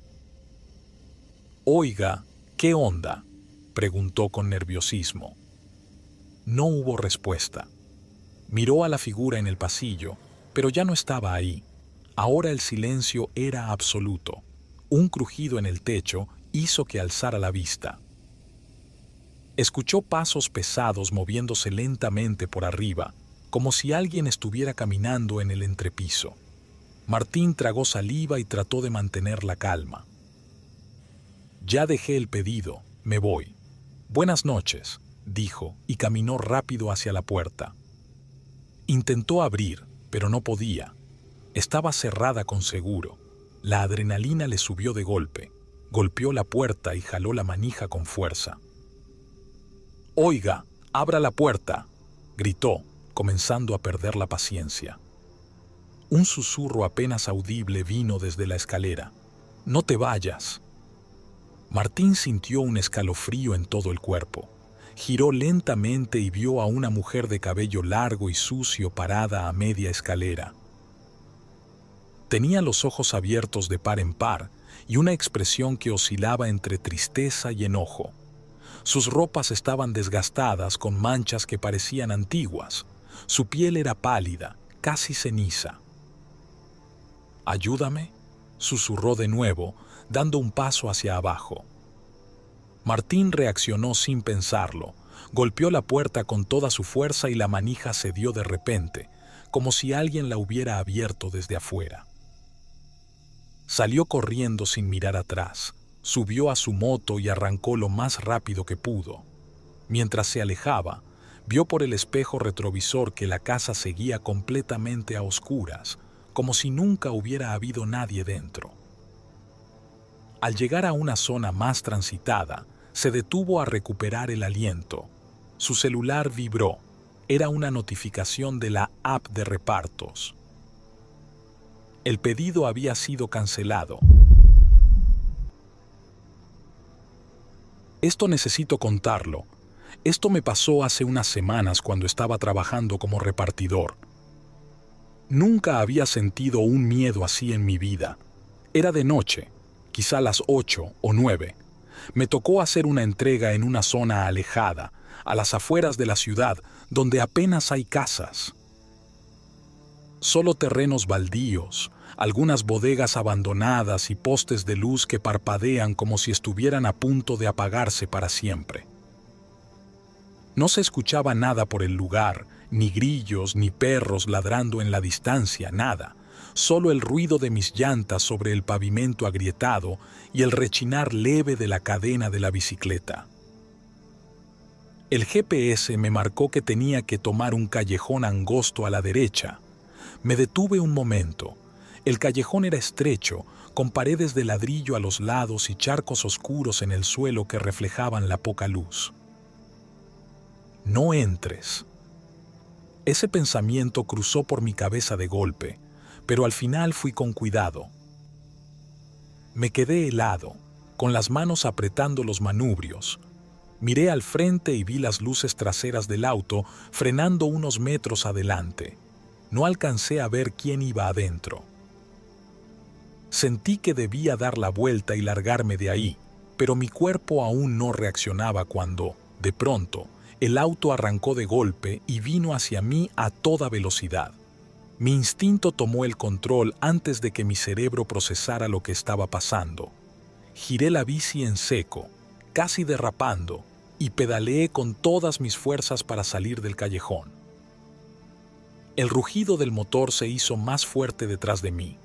«Oiga, ¿qué onda?», preguntó con nerviosismo. No hubo respuesta. Miró a la figura en el pasillo, pero ya no estaba ahí. Ahora el silencio era absoluto. Un crujido en el techo hizo que alzara la vista. Escuchó pasos pesados moviéndose lentamente por arriba, como si alguien estuviera caminando en el entrepiso. Martín tragó saliva y trató de mantener la calma. «Ya dejé el pedido, me voy. Buenas noches», dijo y caminó rápido hacia la puerta. Intentó abrir, pero no podía. Estaba cerrada con seguro. La adrenalina le subió de golpe. Golpeó la puerta y jaló la manija con fuerza. «Oiga, abra la puerta», gritó, comenzando a perder la paciencia. Un susurro apenas audible vino desde la escalera. «No te vayas». Martín sintió un escalofrío en todo el cuerpo. Giró lentamente y vio a una mujer de cabello largo y sucio parada a media escalera. Tenía los ojos abiertos de par en par y una expresión que oscilaba entre tristeza y enojo. Sus ropas estaban desgastadas con manchas que parecían antiguas. Su piel era pálida, casi ceniza. «¿Ayúdame?», susurró de nuevo, dando un paso hacia abajo. Martín reaccionó sin pensarlo. Golpeó la puerta con toda su fuerza y la manija cedió de repente, como si alguien la hubiera abierto desde afuera. Salió corriendo sin mirar atrás. Subió a su moto y arrancó lo más rápido que pudo. Mientras se alejaba, vio por el espejo retrovisor que la casa seguía completamente a oscuras, como si nunca hubiera habido nadie dentro. Al llegar a una zona más transitada, se detuvo a recuperar el aliento. Su celular vibró. Era una notificación de la app de repartos. El pedido había sido cancelado. «Esto necesito contarlo. Esto me pasó hace unas semanas cuando estaba trabajando como repartidor. Nunca había sentido un miedo así en mi vida. Era de noche, quizá las 8 o 9. Me tocó hacer una entrega en una zona alejada, a las afueras de la ciudad, donde apenas hay casas. Solo terrenos baldíos, algunas bodegas abandonadas y postes de luz que parpadean como si estuvieran a punto de apagarse para siempre. No se escuchaba nada por el lugar, ni grillos ni perros ladrando en la distancia, nada. Solo el ruido de mis llantas sobre el pavimento agrietado y el rechinar leve de la cadena de la bicicleta. El GPS me marcó que tenía que tomar un callejón angosto a la derecha. Me detuve un momento. El callejón era estrecho, con paredes de ladrillo a los lados y charcos oscuros en el suelo que reflejaban la poca luz. No entres. Ese pensamiento cruzó por mi cabeza de golpe, pero al final fui con cuidado. Me quedé helado, con las manos apretando los manubrios. Miré al frente y vi las luces traseras del auto frenando unos metros adelante. No alcancé a ver quién iba adentro. Sentí que debía dar la vuelta y largarme de ahí, pero mi cuerpo aún no reaccionaba cuando, de pronto, el auto arrancó de golpe y vino hacia mí a toda velocidad. Mi instinto tomó el control antes de que mi cerebro procesara lo que estaba pasando. Giré la bici en seco, casi derrapando, y pedaleé con todas mis fuerzas para salir del callejón. El rugido del motor se hizo más fuerte detrás de mí.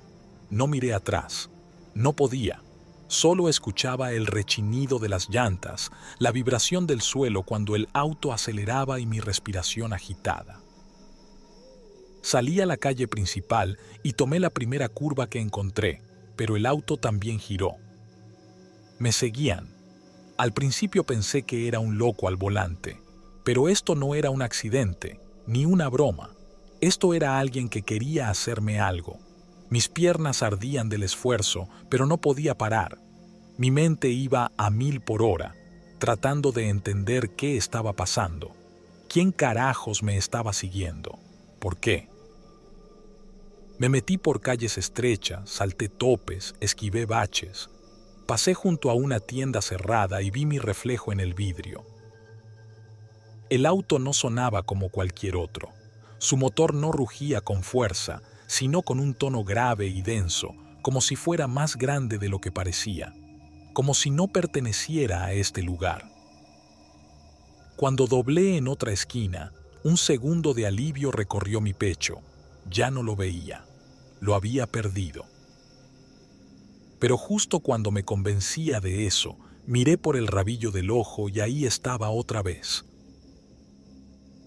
No miré atrás. No podía. Solo escuchaba el rechinido de las llantas, la vibración del suelo cuando el auto aceleraba y mi respiración agitada. Salí a la calle principal y tomé la primera curva que encontré, pero el auto también giró. Me seguían. Al principio pensé que era un loco al volante, pero esto no era un accidente, ni una broma. Esto era alguien que quería hacerme algo. Mis piernas ardían del esfuerzo, pero no podía parar. Mi mente iba a 1000 por hora, tratando de entender qué estaba pasando. ¿Quién carajos me estaba siguiendo? ¿Por qué? Me metí por calles estrechas, salté topes, esquivé baches. Pasé junto a una tienda cerrada y vi mi reflejo en el vidrio. El auto no sonaba como cualquier otro. Su motor no rugía con fuerza, sino con un tono grave y denso, como si fuera más grande de lo que parecía, como si no perteneciera a este lugar. Cuando doblé en otra esquina, un segundo de alivio recorrió mi pecho. Ya no lo veía. Lo había perdido. Pero justo cuando me convencía de eso, miré por el rabillo del ojo y ahí estaba otra vez.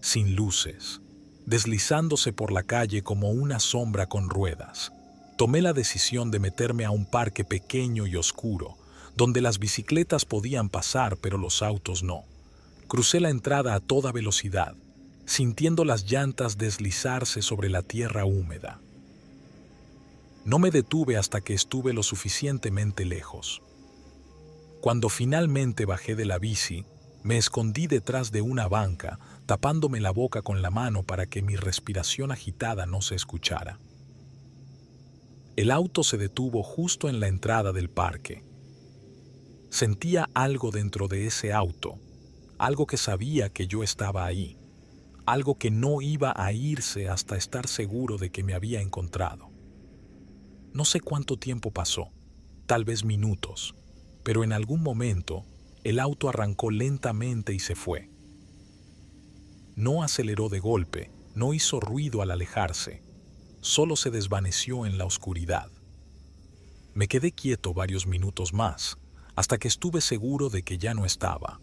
Sin luces, deslizándose por la calle como una sombra con ruedas. Tomé la decisión de meterme a un parque pequeño y oscuro, donde las bicicletas podían pasar pero los autos no. Crucé la entrada a toda velocidad, sintiendo las llantas deslizarse sobre la tierra húmeda. No me detuve hasta que estuve lo suficientemente lejos. Cuando finalmente bajé de la bici, me escondí detrás de una banca, tapándome la boca con la mano para que mi respiración agitada no se escuchara. El auto se detuvo justo en la entrada del parque. Sentía algo dentro de ese auto, algo que sabía que yo estaba ahí, algo que no iba a irse hasta estar seguro de que me había encontrado. No sé cuánto tiempo pasó, tal vez minutos, pero en algún momento el auto arrancó lentamente y se fue. No aceleró de golpe, no hizo ruido al alejarse, solo se desvaneció en la oscuridad. Me quedé quieto varios minutos más, hasta que estuve seguro de que ya no estaba.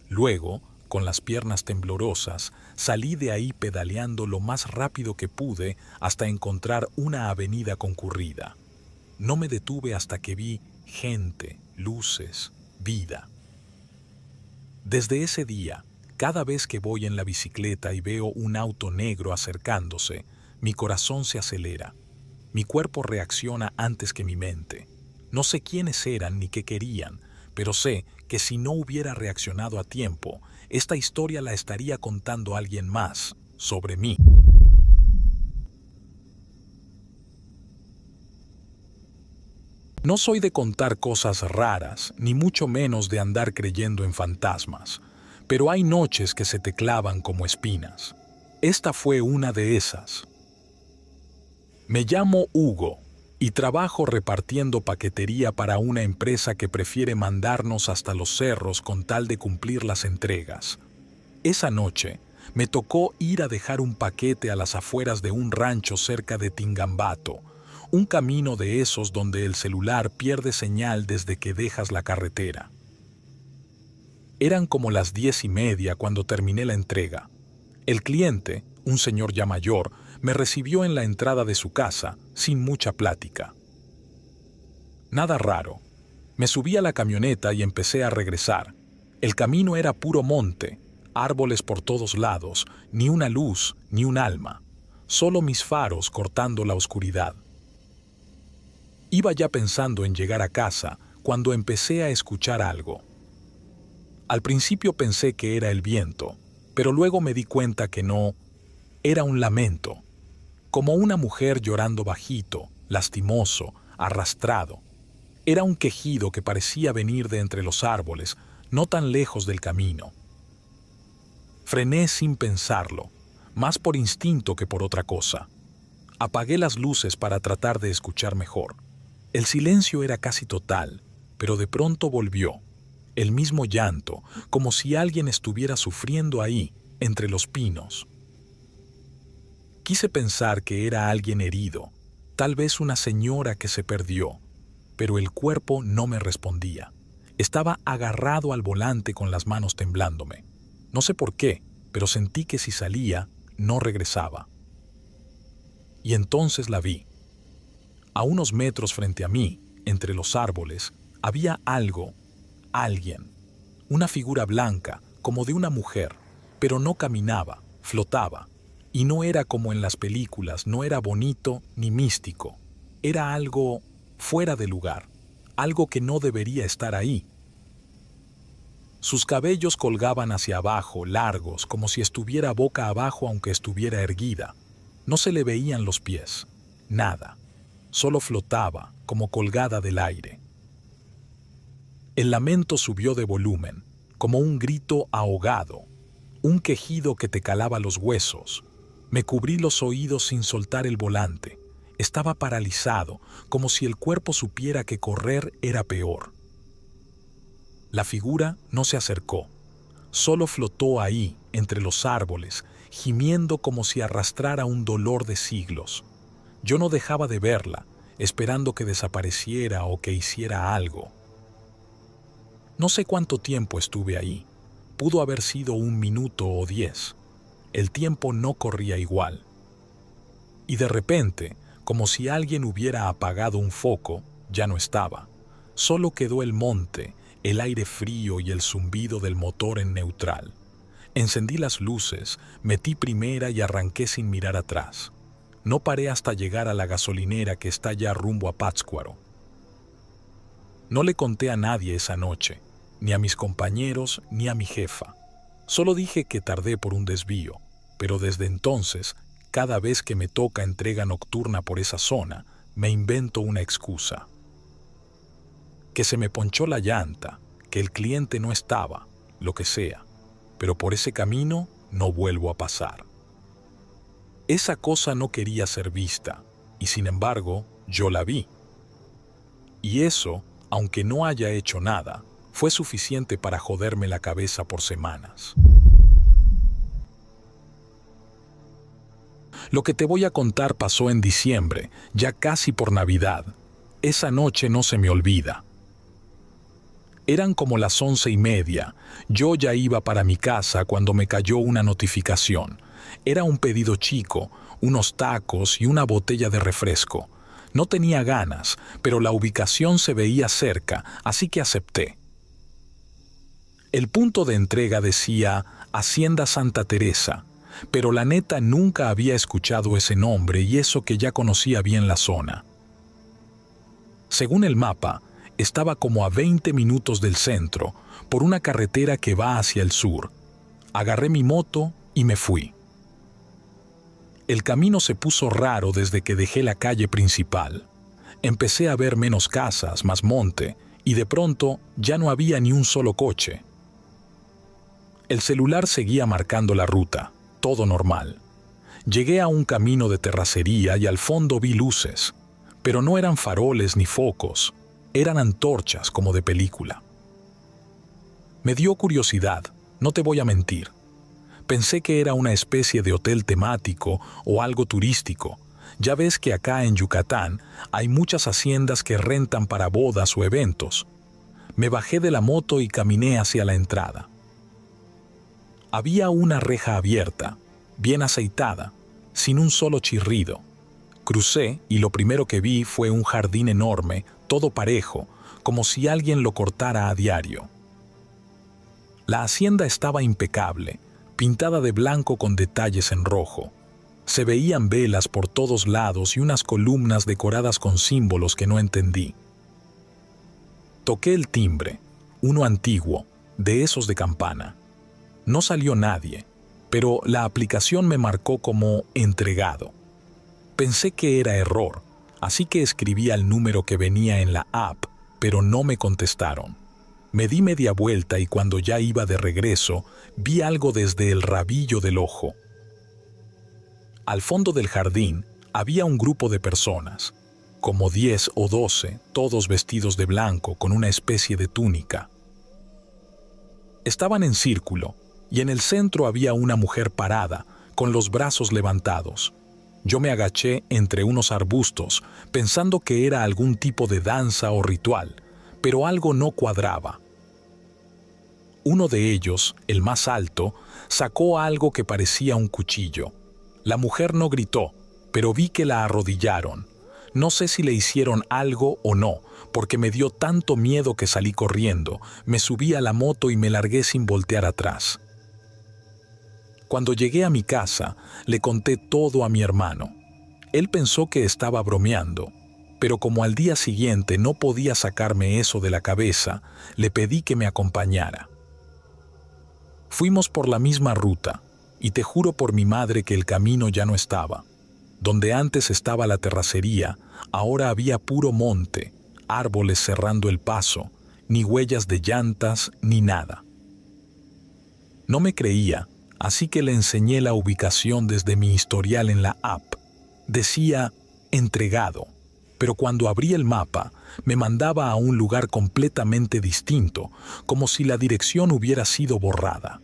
Luego, con las piernas temblorosas, salí de ahí pedaleando lo más rápido que pude hasta encontrar una avenida concurrida. No me detuve hasta que vi gente, luces, vida. Desde ese día, cada vez que voy en la bicicleta y veo un auto negro acercándose, mi corazón se acelera. Mi cuerpo reacciona antes que mi mente. No sé quiénes eran ni qué querían, pero sé que si no hubiera reaccionado a tiempo, esta historia la estaría contando alguien más sobre mí. No soy de contar cosas raras, ni mucho menos de andar creyendo en fantasmas, pero hay noches que se te clavan como espinas. Esta fue una de esas. Me llamo Hugo y trabajo repartiendo paquetería para una empresa que prefiere mandarnos hasta los cerros con tal de cumplir las entregas. Esa noche me tocó ir a dejar un paquete a las afueras de un rancho cerca de Tingambato, un camino de esos donde el celular pierde señal desde que dejas la carretera. Eran como las 10:30 cuando terminé la entrega. El cliente, un señor ya mayor, me recibió en la entrada de su casa, sin mucha plática. Nada raro. Me subí a la camioneta y empecé a regresar. El camino era puro monte, árboles por todos lados, ni una luz, ni un alma, solo mis faros cortando la oscuridad. Iba ya pensando en llegar a casa cuando empecé a escuchar algo. Al principio pensé que era el viento, pero luego me di cuenta que no, era un lamento, como una mujer llorando bajito, lastimoso, arrastrado. Era un quejido que parecía venir de entre los árboles, no tan lejos del camino. Frené sin pensarlo, más por instinto que por otra cosa. Apagué las luces para tratar de escuchar mejor. El silencio era casi total, pero de pronto volvió. El mismo llanto, como si alguien estuviera sufriendo ahí, entre los pinos. Quise pensar que era alguien herido, tal vez una señora que se perdió, pero el cuerpo no me respondía. Estaba agarrado al volante con las manos temblándome. No sé por qué, pero sentí que si salía, no regresaba. Y entonces la vi. A unos metros frente a mí, entre los árboles, había algo, alguien, una figura blanca, como de una mujer, pero no caminaba, flotaba, y no era como en las películas, no era bonito ni místico, era algo fuera de lugar, algo que no debería estar ahí. Sus cabellos colgaban hacia abajo, largos, como si estuviera boca abajo aunque estuviera erguida. No se le veían los pies, nada, solo flotaba, como colgada del aire. El lamento subió de volumen, como un grito ahogado, un quejido que te calaba los huesos. Me cubrí los oídos sin soltar el volante. Estaba paralizado, como si el cuerpo supiera que correr era peor. La figura no se acercó, solo flotó ahí, entre los árboles, gimiendo como si arrastrara un dolor de siglos. Yo no dejaba de verla, esperando que desapareciera o que hiciera algo. No sé cuánto tiempo estuve ahí. Pudo haber sido 1 minuto o 10. El tiempo no corría igual. Y de repente, como si alguien hubiera apagado un foco, ya no estaba. Solo quedó el monte, el aire frío y el zumbido del motor en neutral. Encendí las luces, metí primera y arranqué sin mirar atrás. No paré hasta llegar a la gasolinera que está ya rumbo a Pátzcuaro. No le conté a nadie esa noche, ni a mis compañeros ni a mi jefa. Solo dije que tardé por un desvío, pero desde entonces, cada vez que me toca entrega nocturna por esa zona, me invento una excusa. Que se me ponchó la llanta, que el cliente no estaba, lo que sea, pero por ese camino no vuelvo a pasar. Esa cosa no quería ser vista, y sin embargo, yo la vi. Y eso, aunque no haya hecho nada, fue suficiente para joderme la cabeza por semanas. Lo que te voy a contar pasó en diciembre, ya casi por Navidad. Esa noche no se me olvida. Eran como las 11:30. Yo ya iba para mi casa cuando me cayó una notificación. Era un pedido chico, unos tacos y una botella de refresco. No tenía ganas, pero la ubicación se veía cerca, así que acepté. El punto de entrega decía Hacienda Santa Teresa, pero la neta nunca había escuchado ese nombre y eso que ya conocía bien la zona. Según el mapa, estaba como a 20 minutos del centro, por una carretera que va hacia el sur. Agarré mi moto y me fui. El camino se puso raro desde que dejé la calle principal. Empecé a ver menos casas, más monte, y de pronto ya no había ni un solo coche. El celular seguía marcando la ruta, todo normal. Llegué a un camino de terracería y al fondo vi luces, pero no eran faroles ni focos, eran antorchas como de película. Me dio curiosidad, no te voy a mentir. Pensé que era una especie de hotel temático o algo turístico. Ya ves que acá en Yucatán hay muchas haciendas que rentan para bodas o eventos. Me bajé de la moto y caminé hacia la entrada. Había una reja abierta, bien aceitada, sin un solo chirrido. Crucé y lo primero que vi fue un jardín enorme, todo parejo, como si alguien lo cortara a diario. La hacienda estaba impecable, pintada de blanco con detalles en rojo. Se veían velas por todos lados y unas columnas decoradas con símbolos que no entendí. Toqué el timbre, uno antiguo, de esos de campana. No salió nadie, pero la aplicación me marcó como entregado. Pensé que era error, así que escribí el número que venía en la app, pero no me contestaron. Me di media vuelta y cuando ya iba de regreso, vi algo desde el rabillo del ojo. Al fondo del jardín había un grupo de personas, como 10 o 12, todos vestidos de blanco con una especie de túnica. Estaban en círculo, y en el centro había una mujer parada, con los brazos levantados. Yo me agaché entre unos arbustos, pensando que era algún tipo de danza o ritual, pero algo no cuadraba. Uno de ellos, el más alto, sacó algo que parecía un cuchillo. La mujer no gritó, pero vi que la arrodillaron. No sé si le hicieron algo o no, porque me dio tanto miedo que salí corriendo, me subí a la moto y me largué sin voltear atrás. Cuando llegué a mi casa, le conté todo a mi hermano. Él pensó que estaba bromeando, pero como al día siguiente no podía sacarme eso de la cabeza, le pedí que me acompañara. Fuimos por la misma ruta, y te juro por mi madre que el camino ya no estaba. Donde antes estaba la terracería, ahora había puro monte, árboles cerrando el paso, ni huellas de llantas ni nada. No me creía, así que le enseñé la ubicación desde mi historial en la app. Decía entregado, pero cuando abrí el mapa me mandaba a un lugar completamente distinto, como si la dirección hubiera sido borrada.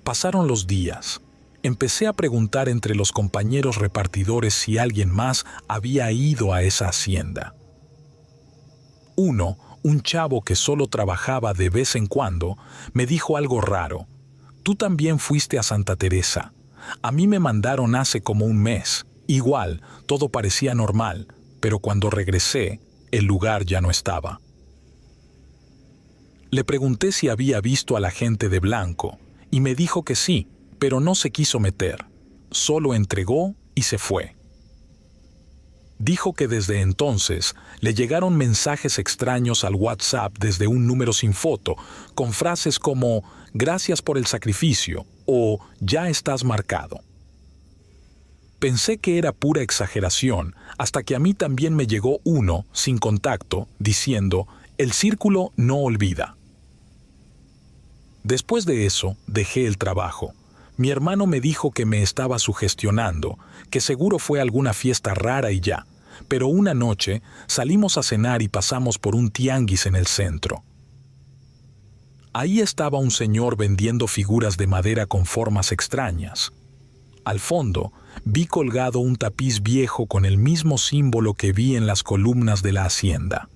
Pasaron los días. Empecé a preguntar entre los compañeros repartidores si alguien más había ido a esa hacienda. Uno, un chavo que solo trabajaba de vez en cuando, me dijo algo raro. Tú también fuiste a Santa Teresa. A mí me mandaron hace como un mes. Igual, todo parecía normal, pero cuando regresé, el lugar ya no estaba. Le pregunté si había visto a la gente de blanco, y me dijo que sí, pero no se quiso meter. Solo entregó y se fue. Dijo que desde entonces le llegaron mensajes extraños al WhatsApp desde un número sin foto, con frases como «Gracias por el sacrificio» o «Ya estás marcado». Pensé que era pura exageración, hasta que a mí también me llegó uno, sin contacto, diciendo «El círculo no olvida». Después de eso, dejé el trabajo. Mi hermano me dijo que me estaba sugestionando, que seguro fue alguna fiesta rara y ya, pero una noche salimos a cenar y pasamos por un tianguis en el centro. Ahí estaba un señor vendiendo figuras de madera con formas extrañas. Al fondo, vi colgado un tapiz viejo con el mismo símbolo que vi en las columnas de la hacienda.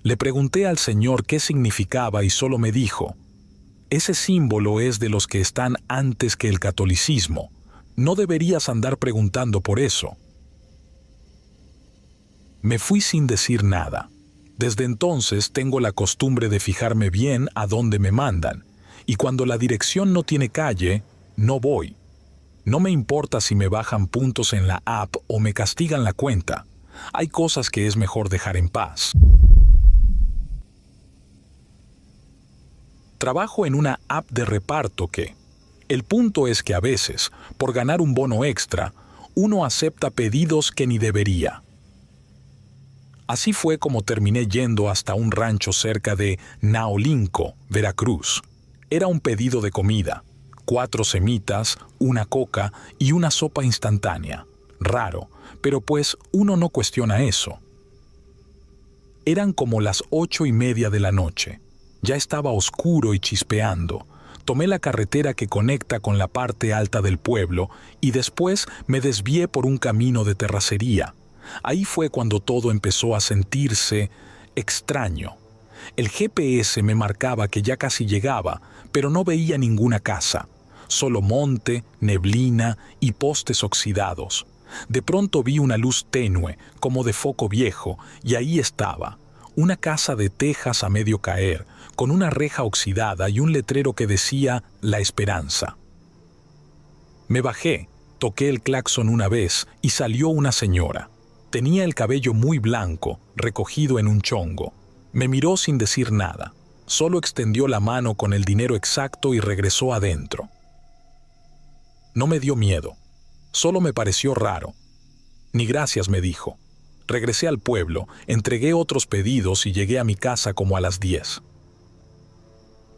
Le pregunté al señor qué significaba y solo me dijo: «Ese símbolo es de los que están antes que el catolicismo. No deberías andar preguntando por eso». Me fui sin decir nada. Desde entonces tengo la costumbre de fijarme bien a dónde me mandan, y cuando la dirección no tiene calle, no voy. No me importa si me bajan puntos en la app o me castigan la cuenta. Hay cosas que es mejor dejar en paz. Trabajo en una app de reparto que... El punto es que a veces, por ganar un bono extra, uno acepta pedidos que ni debería. Así fue como terminé yendo hasta un rancho cerca de Naolinco, Veracruz. Era un pedido de comida: 4 semitas, una coca y una sopa instantánea. Raro, pero pues uno no cuestiona eso. Eran como las 8:30 de la noche. Ya estaba oscuro y chispeando. Tomé la carretera que conecta con la parte alta del pueblo y después me desvié por un camino de terracería. Ahí fue cuando todo empezó a sentirse extraño. El GPS me marcaba que ya casi llegaba, pero no veía ninguna casa. Solo monte, neblina y postes oxidados. De pronto vi una luz tenue, como de foco viejo, y ahí estaba, una casa de tejas a medio caer, con una reja oxidada y un letrero que decía La Esperanza. Me bajé, toqué el claxon una vez y salió una señora. Tenía el cabello muy blanco, recogido en un chongo. Me miró sin decir nada. Solo extendió la mano con el dinero exacto y regresó adentro. No me dio miedo. Solo me pareció raro. Ni gracias, me dijo. Regresé al pueblo, entregué otros pedidos y llegué a mi casa como a las 10.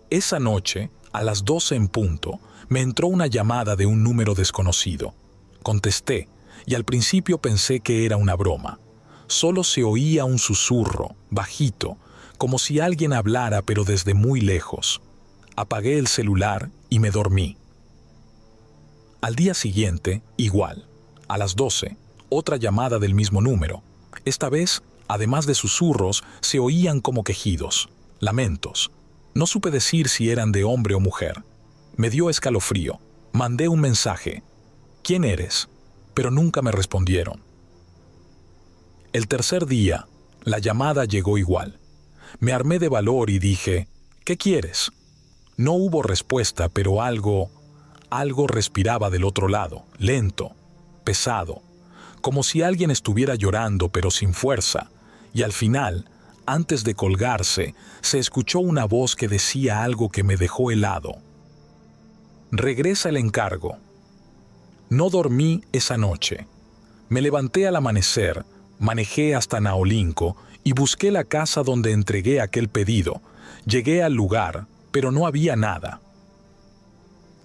Esa noche, a las 12 en punto, me entró una llamada de un número desconocido. Contesté, y al principio pensé que era una broma. Solo se oía un susurro, bajito, como si alguien hablara pero desde muy lejos. Apagué el celular y me dormí. Al día siguiente, igual. A las 12, otra llamada del mismo número. Esta vez, además de susurros, se oían como quejidos, lamentos. No supe decir si eran de hombre o mujer. Me dio escalofrío. Mandé un mensaje. ¿Quién eres? Pero nunca me respondieron. El tercer día, la llamada llegó igual. Me armé de valor y dije, ¿qué quieres? No hubo respuesta, pero algo respiraba del otro lado, lento, pesado, como si alguien estuviera llorando pero sin fuerza, y al final, antes de colgarse, se escuchó una voz que decía algo que me dejó helado. Regresa el encargo. No dormí esa noche. Me levanté al amanecer, manejé hasta Naolinco y busqué la casa donde entregué aquel pedido. Llegué al lugar, pero no había nada.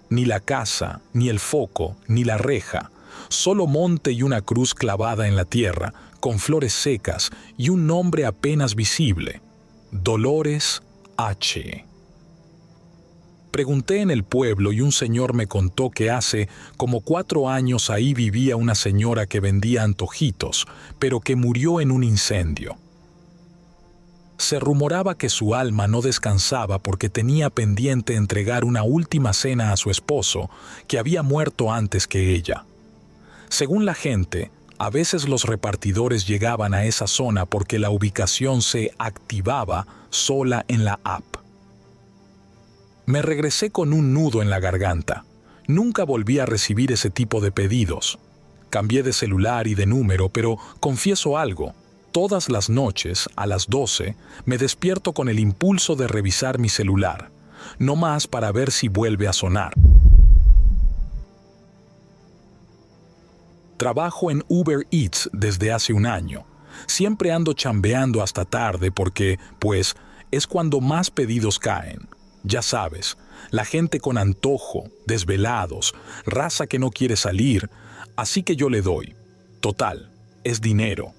Ni la casa, ni el foco, ni la reja, solo monte y una cruz clavada en la tierra, con flores secas y un nombre apenas visible: Dolores H. Pregunté en el pueblo y un señor me contó que hace como 4 años ahí vivía una señora que vendía antojitos, pero que murió en un incendio. Se rumoraba que su alma no descansaba porque tenía pendiente entregar una última cena a su esposo, que había muerto antes que ella. Según la gente, a veces los repartidores llegaban a esa zona porque la ubicación se activaba sola en la app. Me regresé con un nudo en la garganta. Nunca volví a recibir ese tipo de pedidos. Cambié de celular y de número, pero confieso algo. Todas las noches, a las 12, me despierto con el impulso de revisar mi celular, no más para ver si vuelve a sonar. Trabajo en Uber Eats desde hace un año. Siempre ando chambeando hasta tarde porque, pues, es cuando más pedidos caen. Ya sabes, la gente con antojo, desvelados, raza que no quiere salir, así que yo le doy. Total, es dinero.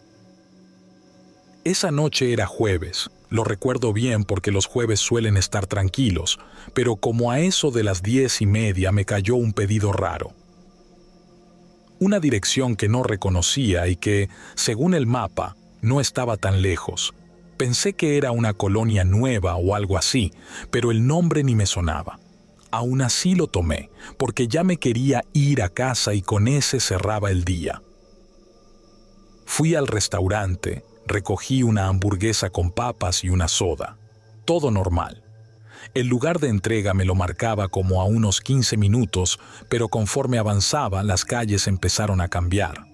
Esa noche era jueves, lo recuerdo bien porque los jueves suelen estar tranquilos, pero como a eso de las 10:30 me cayó un pedido raro. Una dirección que no reconocía y que, según el mapa, no estaba tan lejos. Pensé que era una colonia nueva o algo así, pero el nombre ni me sonaba. Aún así lo tomé, porque ya me quería ir a casa y con ese cerraba el día. Fui al restaurante, recogí una hamburguesa con papas y una soda. Todo normal. El lugar de entrega me lo marcaba como a unos 15 minutos, pero conforme avanzaba, las calles empezaron a cambiar.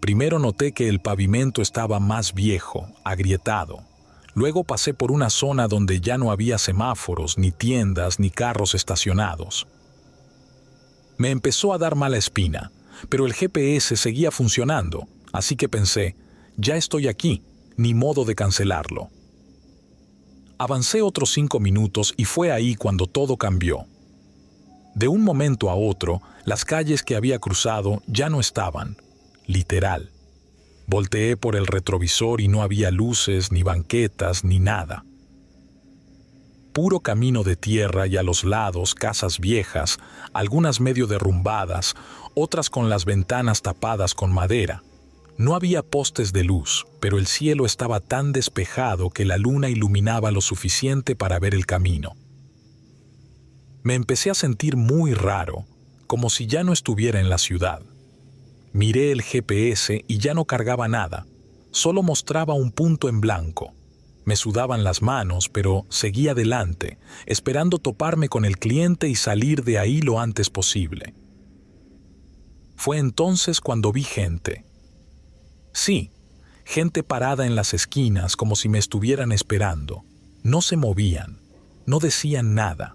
Primero noté que el pavimento estaba más viejo, agrietado. Luego pasé por una zona donde ya no había semáforos, ni tiendas, ni carros estacionados. Me empezó a dar mala espina, pero el GPS seguía funcionando, así que pensé, ya estoy aquí, ni modo de cancelarlo. Avancé otros 5 minutos y fue ahí cuando todo cambió. De un momento a otro, las calles que había cruzado ya no estaban. Literal. Volteé por el retrovisor y no había luces, ni banquetas, ni nada. Puro camino de tierra y a los lados casas viejas, algunas medio derrumbadas, otras con las ventanas tapadas con madera. No había postes de luz, pero el cielo estaba tan despejado que la luna iluminaba lo suficiente para ver el camino. Me empecé a sentir muy raro, como si ya no estuviera en la ciudad. Miré el GPS y ya no cargaba nada, solo mostraba un punto en blanco. Me sudaban las manos, pero seguí adelante, esperando toparme con el cliente y salir de ahí lo antes posible. Fue entonces cuando vi gente. Sí, gente parada en las esquinas como si me estuvieran esperando. No se movían, no decían nada.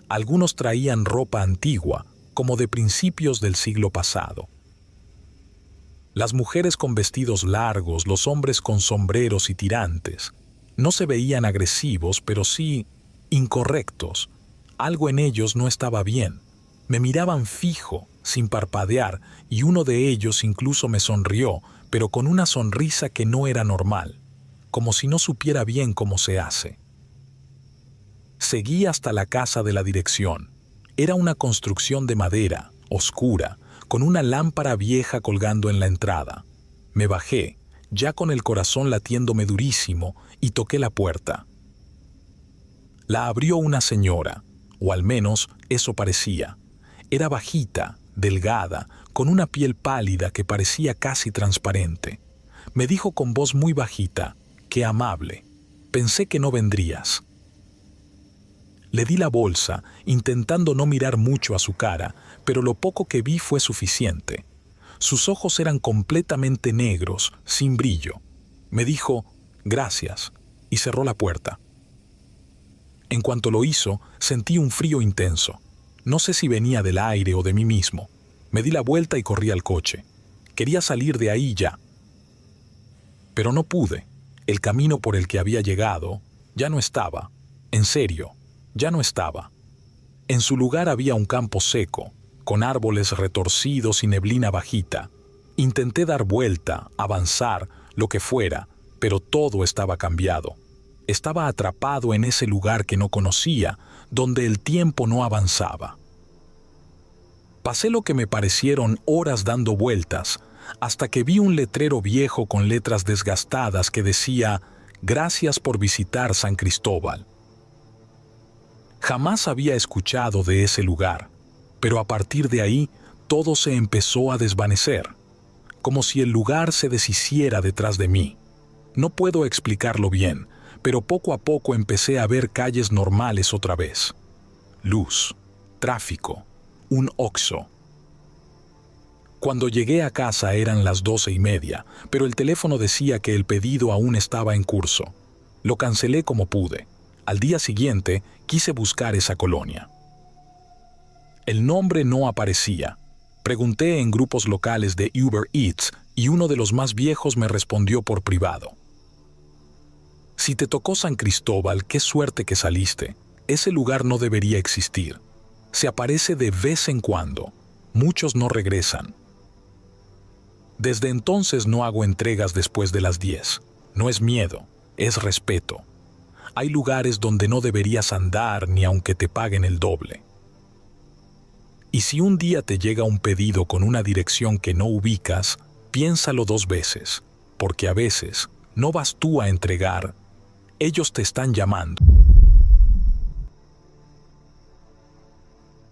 Algunos traían ropa antigua, como de principios del siglo pasado. Las mujeres con vestidos largos, los hombres con sombreros y tirantes. No se veían agresivos, pero sí incorrectos. Algo en ellos no estaba bien. Me miraban fijo, sin parpadear, y uno de ellos incluso me sonrió, pero con una sonrisa que no era normal, como si no supiera bien cómo se hace. Seguí hasta la casa de la dirección. Era una construcción de madera, oscura, con una lámpara vieja colgando en la entrada. Me bajé, ya con el corazón latiéndome durísimo, y toqué la puerta. La abrió una señora, o al menos eso parecía. Era bajita, delgada, con una piel pálida que parecía casi transparente. Me dijo con voz muy bajita, «Qué amable. Pensé que no vendrías». Le di la bolsa, intentando no mirar mucho a su cara, pero lo poco que vi fue suficiente. Sus ojos eran completamente negros, sin brillo. Me dijo, «Gracias», y cerró la puerta. En cuanto lo hizo, sentí un frío intenso. No sé si venía del aire o de mí mismo. Me di la vuelta y corrí al coche. Quería salir de ahí ya. Pero no pude. El camino por el que había llegado ya no estaba. En serio, ya no estaba. En su lugar había un campo seco, con árboles retorcidos y neblina bajita. Intenté dar vuelta, avanzar, lo que fuera, pero todo estaba cambiado. Estaba atrapado en ese lugar que no conocía, donde el tiempo no avanzaba. Pasé lo que me parecieron horas dando vueltas, hasta que vi un letrero viejo con letras desgastadas que decía «Gracias por visitar San Cristóbal». Jamás había escuchado de ese lugar, pero a partir de ahí todo se empezó a desvanecer, como si el lugar se deshiciera detrás de mí. No puedo explicarlo bien, pero poco a poco empecé a ver calles normales otra vez. Luz, tráfico, un Oxxo. Cuando llegué a casa eran las 12:30, pero el teléfono decía que el pedido aún estaba en curso. Lo cancelé como pude. Al día siguiente quise buscar esa colonia. El nombre no aparecía. Pregunté en grupos locales de Uber Eats y uno de los más viejos me respondió por privado. Si te tocó San Cristóbal, qué suerte que saliste. Ese lugar no debería existir. Se aparece de vez en cuando. Muchos no regresan. Desde entonces no hago entregas después de las 10. No es miedo, es respeto. Hay lugares donde no deberías andar ni aunque te paguen el doble. Y si un día te llega un pedido con una dirección que no ubicas, piénsalo 2 veces, porque a veces no vas tú a entregar, ellos te están llamando.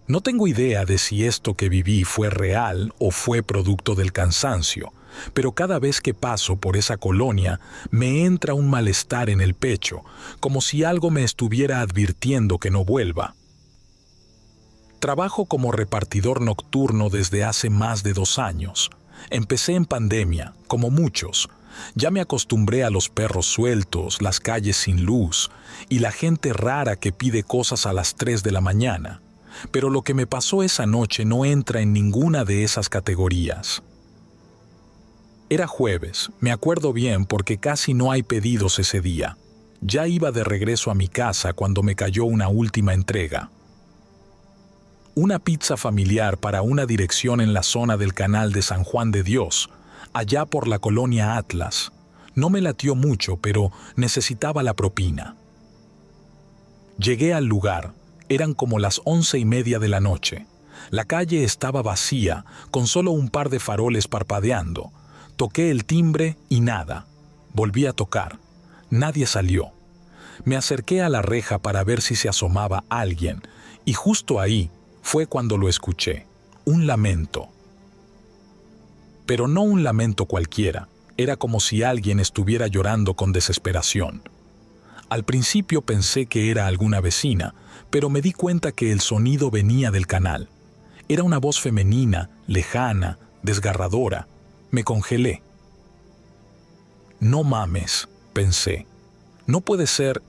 No tengo idea de si esto que viví fue real o fue producto del cansancio, pero cada vez que paso por esa colonia me entra un malestar en el pecho, como si algo me estuviera advirtiendo que no vuelva. Trabajo como repartidor nocturno desde hace más de 2 años. Empecé en pandemia, como muchos. Ya me acostumbré a los perros sueltos, las calles sin luz y la gente rara que pide cosas a las 3 de la mañana. Pero lo que me pasó esa noche no entra en ninguna de esas categorías. Era jueves, me acuerdo bien porque casi no hay pedidos ese día. Ya iba de regreso a mi casa cuando me cayó una última entrega. Una pizza familiar para una dirección en la zona del Canal de San Juan de Dios, allá por la colonia Atlas. No me latió mucho, pero necesitaba la propina. Llegué al lugar. Eran como las 11:30 de la noche. La calle estaba vacía, con solo un par de faroles parpadeando. Toqué el timbre y nada. Volví a tocar. Nadie salió. Me acerqué a la reja para ver si se asomaba alguien, y justo ahí fue cuando lo escuché. Un lamento. Pero no un lamento cualquiera. Era como si alguien estuviera llorando con desesperación. Al principio pensé que era alguna vecina, pero me di cuenta que el sonido venía del canal. Era una voz femenina, lejana, desgarradora. Me congelé. No mames, pensé. No puede ser.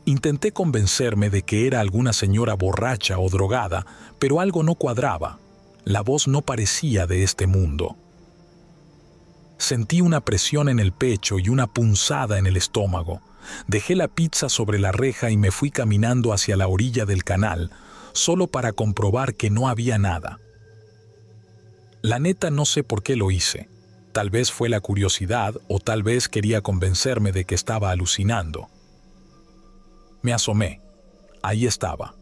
Intenté convencerme de que era alguna señora borracha o drogada, pero algo no cuadraba. La voz no parecía de este mundo. Sentí una presión en el pecho y una punzada en el estómago. Dejé la pizza sobre la reja y me fui caminando hacia la orilla del canal, solo para comprobar que no había nada. La neta no sé por qué lo hice. Tal vez fue la curiosidad o tal vez quería convencerme de que estaba alucinando. Me asomé. Ahí estaba.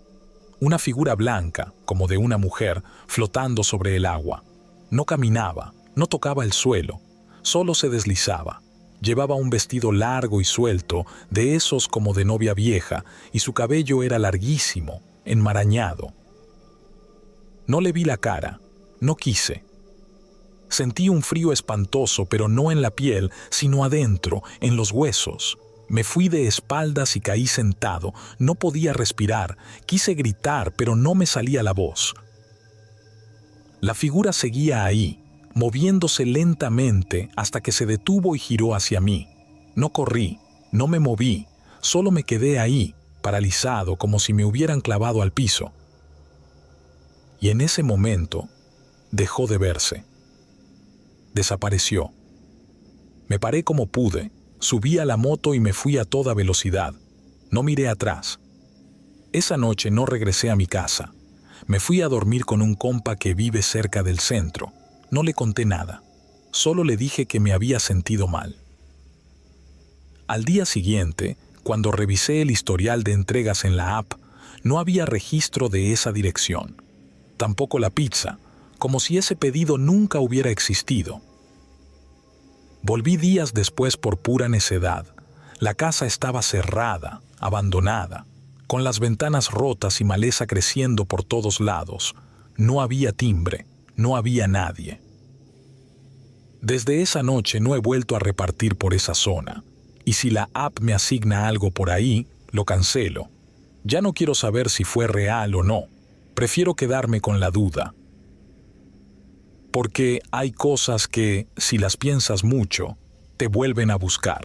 Una figura blanca, como de una mujer, flotando sobre el agua. No caminaba, no tocaba el suelo, solo se deslizaba. Llevaba un vestido largo y suelto, de esos como de novia vieja, y su cabello era larguísimo, enmarañado. No le vi la cara, no quise. Sentí un frío espantoso, pero no en la piel, sino adentro, en los huesos. Me fui de espaldas y caí sentado. No podía respirar. Quise gritar, pero no me salía la voz. La figura seguía ahí, moviéndose lentamente hasta que se detuvo y giró hacia mí. No corrí, no me moví, solo me quedé ahí, paralizado, como si me hubieran clavado al piso. Y en ese momento dejó de verse. Desapareció. Me paré como pude, subí a la moto y me fui a toda velocidad. No miré atrás. Esa noche no regresé a mi casa. Me fui a dormir con un compa que vive cerca del centro. No le conté nada. Solo le dije que me había sentido mal. Al día siguiente, cuando revisé el historial de entregas en la app, no había registro de esa dirección. Tampoco la pizza, como si ese pedido nunca hubiera existido. Volví días después por pura necedad. La casa estaba cerrada, abandonada, con las ventanas rotas y maleza creciendo por todos lados. No había timbre, no había nadie. Desde esa noche no he vuelto a repartir por esa zona, y si la app me asigna algo por ahí, lo cancelo. Ya no quiero saber si fue real o no. Prefiero quedarme con la duda. Porque hay cosas que, si las piensas mucho, te vuelven a buscar.